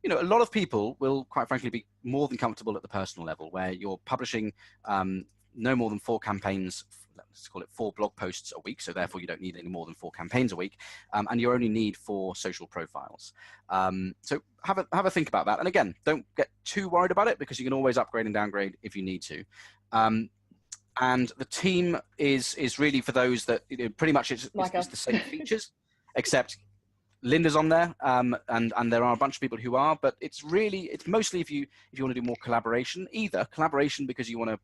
a lot of people will, quite frankly, be more than comfortable at the personal level where you're publishing no more than 4 campaigns, let's call it 4 blog posts a week. So therefore you don't need any more than 4 campaigns a week. And you only need 4 social profiles. So have a think about that. And again, don't get too worried about it because you can always upgrade and downgrade if you need to. And the team is really for those that pretty much it's the same features, except Linda's on there, and there are a bunch of people who are, but it's mostly if you want to do more collaboration, either collaboration because you want to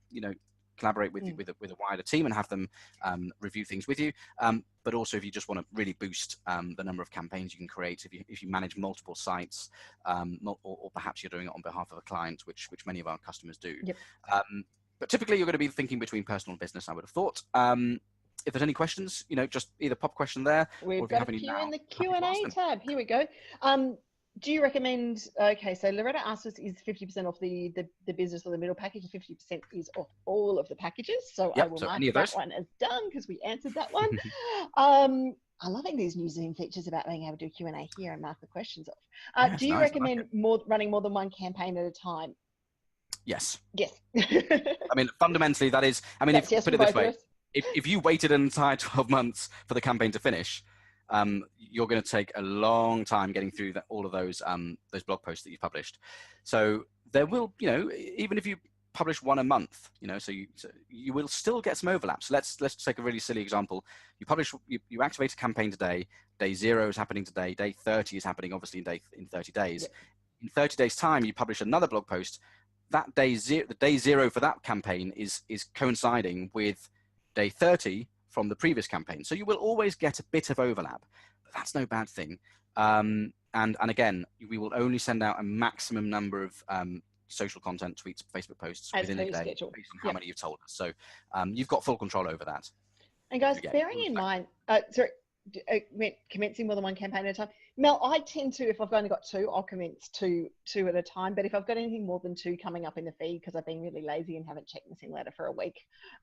collaborate with a wider team and have them review things with you, but also if you just want to really boost the number of campaigns you can create, if you manage multiple sites, or perhaps you're doing it on behalf of a client, which many of our customers do. But typically you're going to be thinking between personal and business, I would have thought. If there's any questions, just either pop question there. We've got a few in the Q&A tab. Here we go. Do you recommend, okay, so Loretta asked us, is 50% off the business or the middle package? 50% is off all of the packages. So I will mark that one as done because we answered that one. I'm loving these new Zoom features about being able to do Q&A here and mark the questions off. Do you recommend running more than one campaign at a time? Yes. Yes. I mean, fundamentally, that is, I mean, if you put it this way, if you waited an entire 12 months for the campaign to finish, you're going to take a long time getting through all of those blog posts that you published. So there will, even if you publish one a month, so you will still get some overlaps. So let's take a really silly example. You activate a campaign today. Day 0 is happening today. Day 30 is happening, obviously, in 30 days. Yep. In 30 days' time, you publish another blog post. That the day 0 for that campaign is coinciding with day 30 from the previous campaign. So you will always get a bit of overlap, but that's no bad thing. And again, we will only send out a maximum number of social content, tweets, Facebook posts within a day based on how many you've told us. So you've got full control over that. And guys, bearing in mind, sorry, commencing more than one campaign at a time. Mel, I tend to, if I've only got two, I'll commence two at a time. But if I've got anything more than two coming up in the feed because I've been really lazy and haven't checked Missinglettr for a week,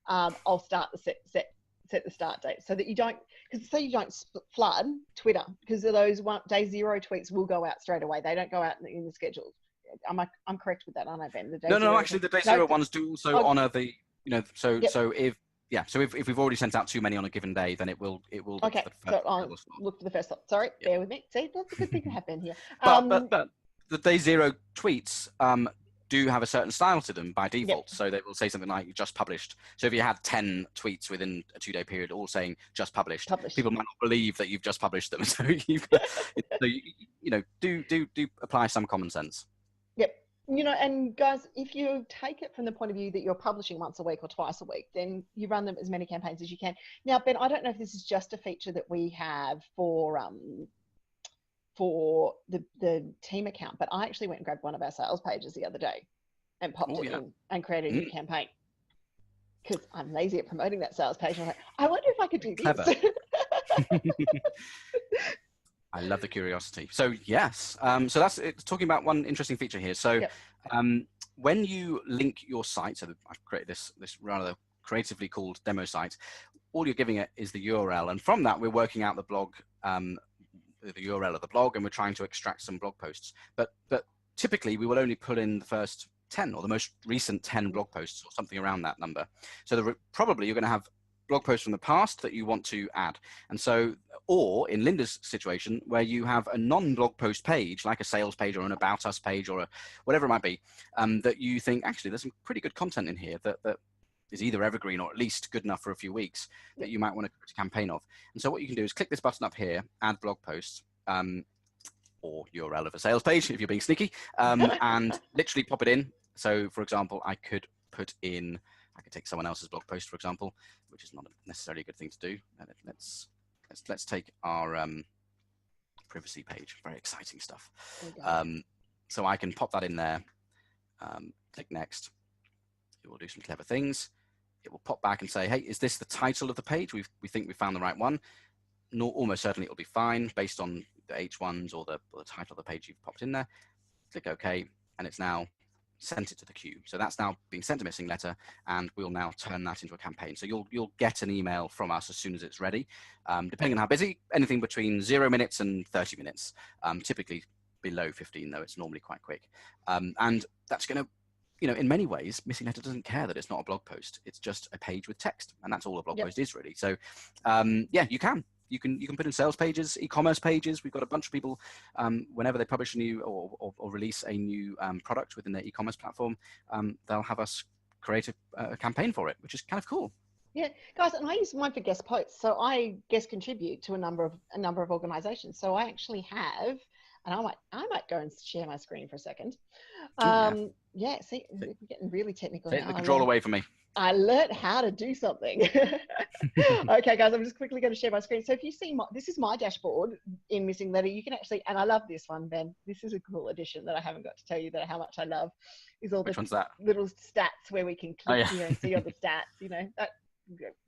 I'll start the set the start date so that you don't, because so you don't flood Twitter, because those day zero tweets will go out straight away. They don't go out in the schedule. I'm correct with that, aren't I, Ben? The day no, actually the day zero ones do also honour the, so if we've already sent out too many on a given day, then it will okay, so I'll look for the first slot. Sorry, bear with me. See, that's a good thing to have Ben here. But the day zero tweets do have a certain style to them by default. So they will say something like just published. So if you had 10 tweets within a 2-day period all saying just published, people might not believe that you've just published them. So do apply some common sense. Yep. And guys, if you take it from the point of view that you're publishing once a week or twice a week, then you run them as many campaigns as you can. Now, Ben, I don't know if this is just a feature that we have for the team account, but I actually went and grabbed one of our sales pages the other day and popped it in and created a new campaign, because I'm lazy at promoting that sales page. I'm like, I wonder if I could do this. I love the curiosity. So yes, so that's talking about one interesting feature here. So when you link your site, so I've created this rather creatively called demo site, all you're giving it is the URL, and from that we're working out the blog, the URL of the blog, and we're trying to extract some blog posts. But typically we will only pull in the first 10 or the most recent 10 blog posts or something around that number. So probably you're going to have blog posts from the past that you want to add. And so, or in Linda's situation, where you have a non-blog post page, like a sales page or an about us page or whatever it might be, that you think, actually, there's some pretty good content in here that is either evergreen or at least good enough for a few weeks that you might want to create a campaign of. And so what you can do is click this button up here, add blog post, or URL of a sales page if you're being sneaky, and literally pop it in. So for example, I could take someone else's blog post, for example, which is not necessarily a good thing to do. Let's take our privacy page. Very exciting stuff. So I can pop that in there, click next. It will do some clever things. It will pop back and say, hey, is this the title of the page? We think we found the right one. Almost certainly it'll be fine based on the H1s or the title of the page you've popped in there. Click OK, and it's now sent it to the queue. So that's now being sent to Missinglettr, and we'll now turn that into a campaign. So you'll get an email from us as soon as it's ready. Depending on how busy, anything between 0 minutes and 30 minutes. Typically below 15, though, it's normally quite quick. And that's going to, in many ways, Missinglettr doesn't care that it's not a blog post. It's just a page with text, and that's all a blog post is, really. So yeah, you can put in sales pages, e-commerce pages. We've got a bunch of people, whenever they publish a new or release a new product within their e-commerce platform, they'll have us create a campaign for it, which is kind of cool. Yeah, guys, and I use mine for guest posts. So I guest contribute to a number of organizations. So I actually have, and I might go and share my screen for a second. Yeah, see, we're getting really technical now. Take the control away from me. I learned how to do something. Okay, guys, I'm just quickly going to share my screen. So if you see, this is my dashboard in Missinglettr. You can actually, and I love this one, Ben. This is a cool addition that I haven't got to tell you how much I love. Is all Which the one's that? little stats where we can click, see all the stats. That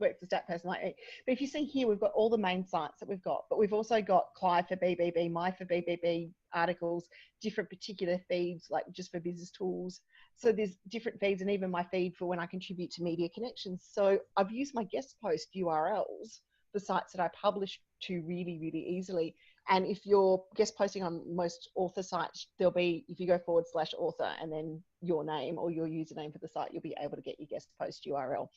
works the stat person like me. But if you see here, we've got all the main sites that we've got, but we've also got Clive for BBB, My for BBB articles, different particular feeds, like just for business tools. So there's different feeds, and even my feed for when I contribute to Media Connections. So I've used my guest post URLs for sites that I publish to really, really easily. And if you're guest posting on most author sites, there'll be, if you go /author and then your name or your username for the site, you'll be able to get your guest post URL.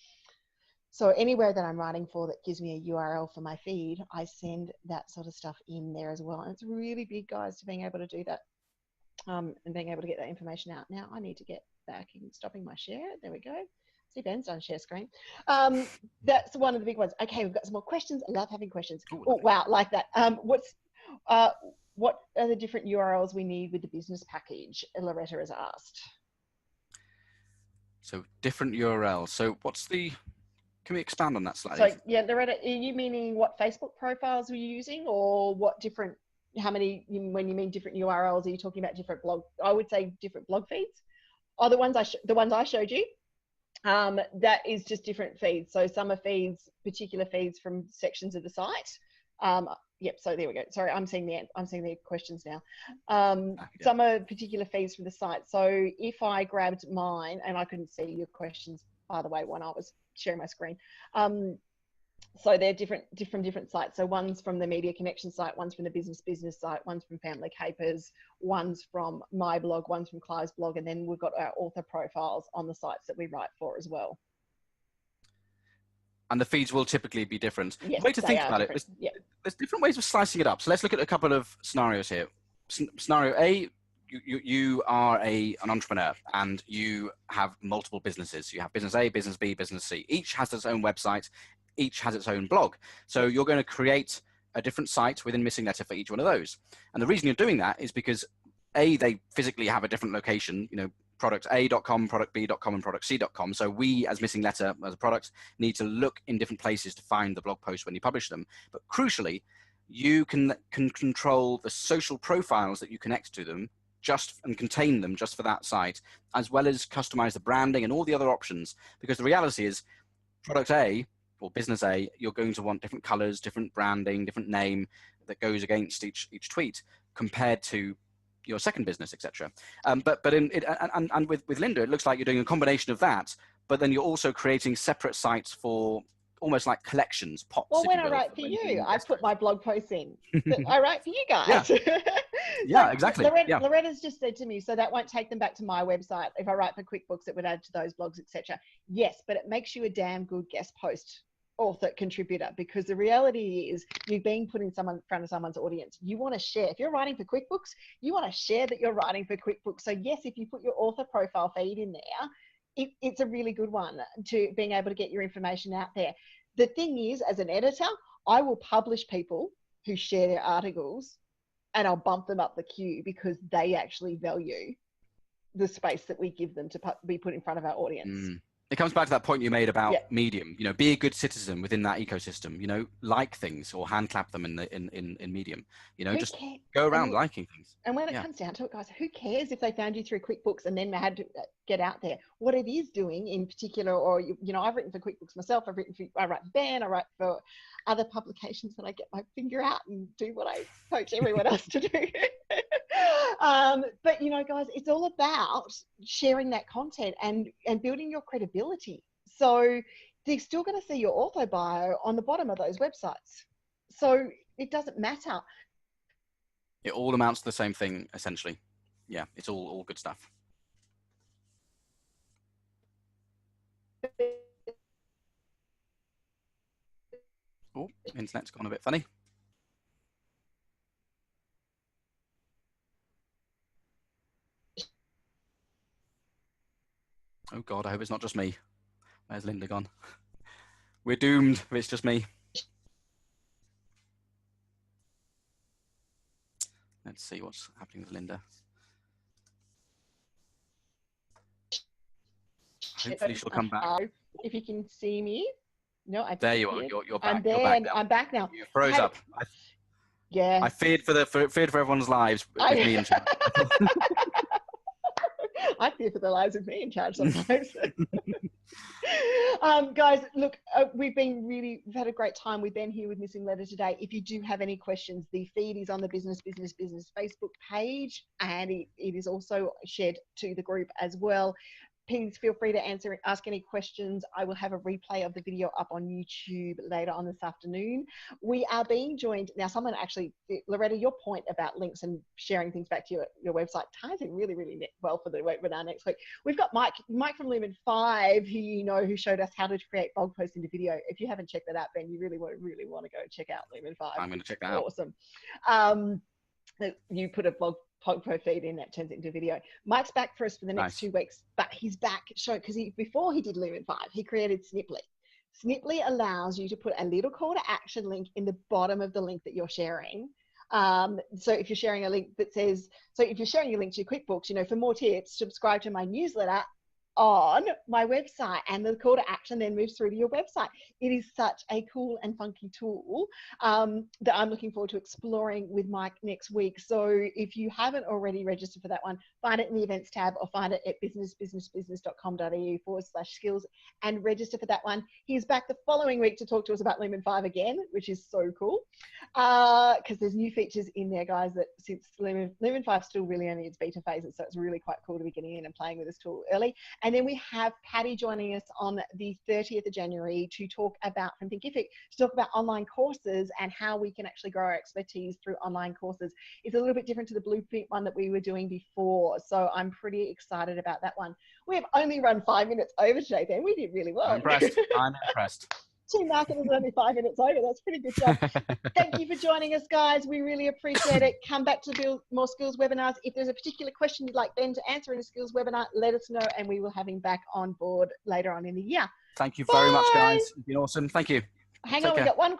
So anywhere that I'm writing for that gives me a URL for my feed, I send that sort of stuff in there as well. And it's really big, guys, to being able to do that and being able to get that information out. Now I need to get back in stopping my share. There we go. See, Ben's done share screen. That's one of the big ones. Okay, we've got some more questions. I love having questions. Oh, wow, like that. What are the different URLs we need with the business package? Loretta has asked. So different URLs. So can we expand on that slightly? So yeah, Loretta, are you meaning what Facebook profiles we're using, or what different, how many, when you mean different URLs, are you talking about different blog, I would say different blog feeds? Oh, the ones I showed you, that is just different feeds. So some are feeds, particular feeds from sections of the site. Yep. So there we go. Sorry, I'm seeing the questions now. Yeah. Some are particular fees for the site. So if I grabbed mine, and I couldn't see your questions, by the way, when I was sharing my screen. So they're different sites. So one's from the Media Connection site, one's from the Business site, one's from Family Capers, one's from my blog, one's from Clive's blog, and then we've got our author profiles on the sites that we write for as well. And the feeds will typically be different. Yes, The way to think about different. it, there's different ways of slicing it up. So let's look at a couple of scenarios here. Scenario A, you are an entrepreneur and you have multiple businesses. You have business A, business B, business C. Each has its own website, each has its own blog. So you're going to create a different site within Missinglettr for each one of those. And the reason you're doing that is because A, they physically have a different location, product.a.com, product.b.com, and product.c.com. So we, as Missinglettr, as a product, need to look in different places to find the blog posts when you publish them. But crucially, you can control the social profiles that you connect to them and contain them just for that site, as well as customize the branding and all the other options. Because the reality is, product A or business A, you're going to want different colors, different branding, different name that goes against each tweet compared to your second business, etc. But with Linda, it looks like you're doing a combination of that, but then you're also creating separate sites for almost like collections, pots. Well, when I write for you, I put my blog posts in. I write for you guys. Yeah, exactly. Loretta's just said to me, so that won't take them back to my website. If I write for QuickBooks, it would add to those blogs, etc. Yes, but it makes you a damn good guest post author contributor, because the reality is you're being put in front of someone's audience. You want to share. If you're writing for QuickBooks, you want to share that you're writing for QuickBooks. So yes, if you put your author profile feed in there, it's a really good one to being able to get your information out there. The thing is, as an editor, I will publish people who share their articles and I'll bump them up the queue because they actually value the space that we give them to be put in front of our audience. It comes back to that point you made about Medium. Be a good citizen within that ecosystem. Like things or hand clap them in Medium. Just go around liking things. And when it comes down to it, guys, who cares if they found you through QuickBooks and then had to get out there? What it is doing in particular, or I've written for QuickBooks myself. I write for Ben. I write for other publications that I get my finger out and do what I coach everyone else to do. But guys, it's all about sharing that content and building your credibility. So they're still going to see your author bio on the bottom of those websites. So it doesn't matter. It all amounts to the same thing, essentially. Yeah, it's all good stuff. Oh, internet's gone a bit funny. Oh God, I hope it's not just me. Where's Linda gone? We're doomed if it's just me. Let's see what's happening with Linda. Hopefully she'll come back. If you can see me. No, there you are. You're back. I'm there. You're back now. I'm back now. You froze up. Yeah. I feared for everyone's lives with me in charge. I fear for the lives of me in charge sometimes. Guys, look, we've had a great time with Ben here with Missinglettr today. If you do have any questions, the feed is on the Business Facebook page, and it is also shared to the group as well. Please feel free to ask any questions. I will have a replay of the video up on YouTube later on this afternoon. We are being joined now. Someone actually, Loretta, your point about links and sharing things back to your website ties in really, really well for the webinar next week. We've got Mike from Lumen 5, who showed us how to create blog posts into video. If you haven't checked that out, Ben, you really want to go check out Lumen 5. I'm going to check that out. Awesome. You put a blog feed in that turns into video. Mike's back for us for the next 2 weeks, but he's back because before he did Lumen 5, he created Sniply. Sniply allows you to put a little call to action link in the bottom of the link that you're sharing. So if you're sharing a link that says, if you're sharing a link to your QuickBooks, for more tips, subscribe to my newsletter, on my website, and the call to action then moves through to your website. It is such a cool and funky tool that I'm looking forward to exploring with Mike next week. So if you haven't already registered for that one, find it in the events tab or find it at businessbusinessbusiness.com.au/skills and register for that one. He's back the following week to talk to us about Lumen 5 again, which is so cool, because there's new features in there, guys, that since Lumen 5 still really only its beta phases, so it's really quite cool to be getting in and playing with this tool early. And then we have Patty joining us on the 30th of January to talk about, from Thinkific, to talk about online courses and how we can actually grow our expertise through online courses. It's a little bit different to the Blueprint one that we were doing before, so I'm pretty excited about that one. We have only run 5 minutes over today, then. We did really well. I'm impressed. I'm impressed. Team marketing is only 5 minutes over. That's a pretty good job. Thank you for joining us, guys. We really appreciate it. Come back to Build More Skills webinars. If there's a particular question you'd like Ben to answer in a skills webinar, let us know, and we will have him back on board later on in the year. Thank you very much, guys. It's been awesome. Thank you. Hang on, we got one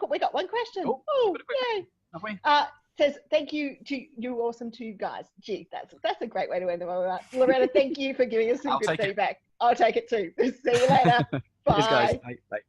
question. Oh, yay. Have we? Says thank you to you, awesome two guys. Gee, that's a great way to end the webinar. Loretta, thank you for giving us some good feedback. I'll take it too. See you later. Bye. Cheers, guys. Bye. Bye.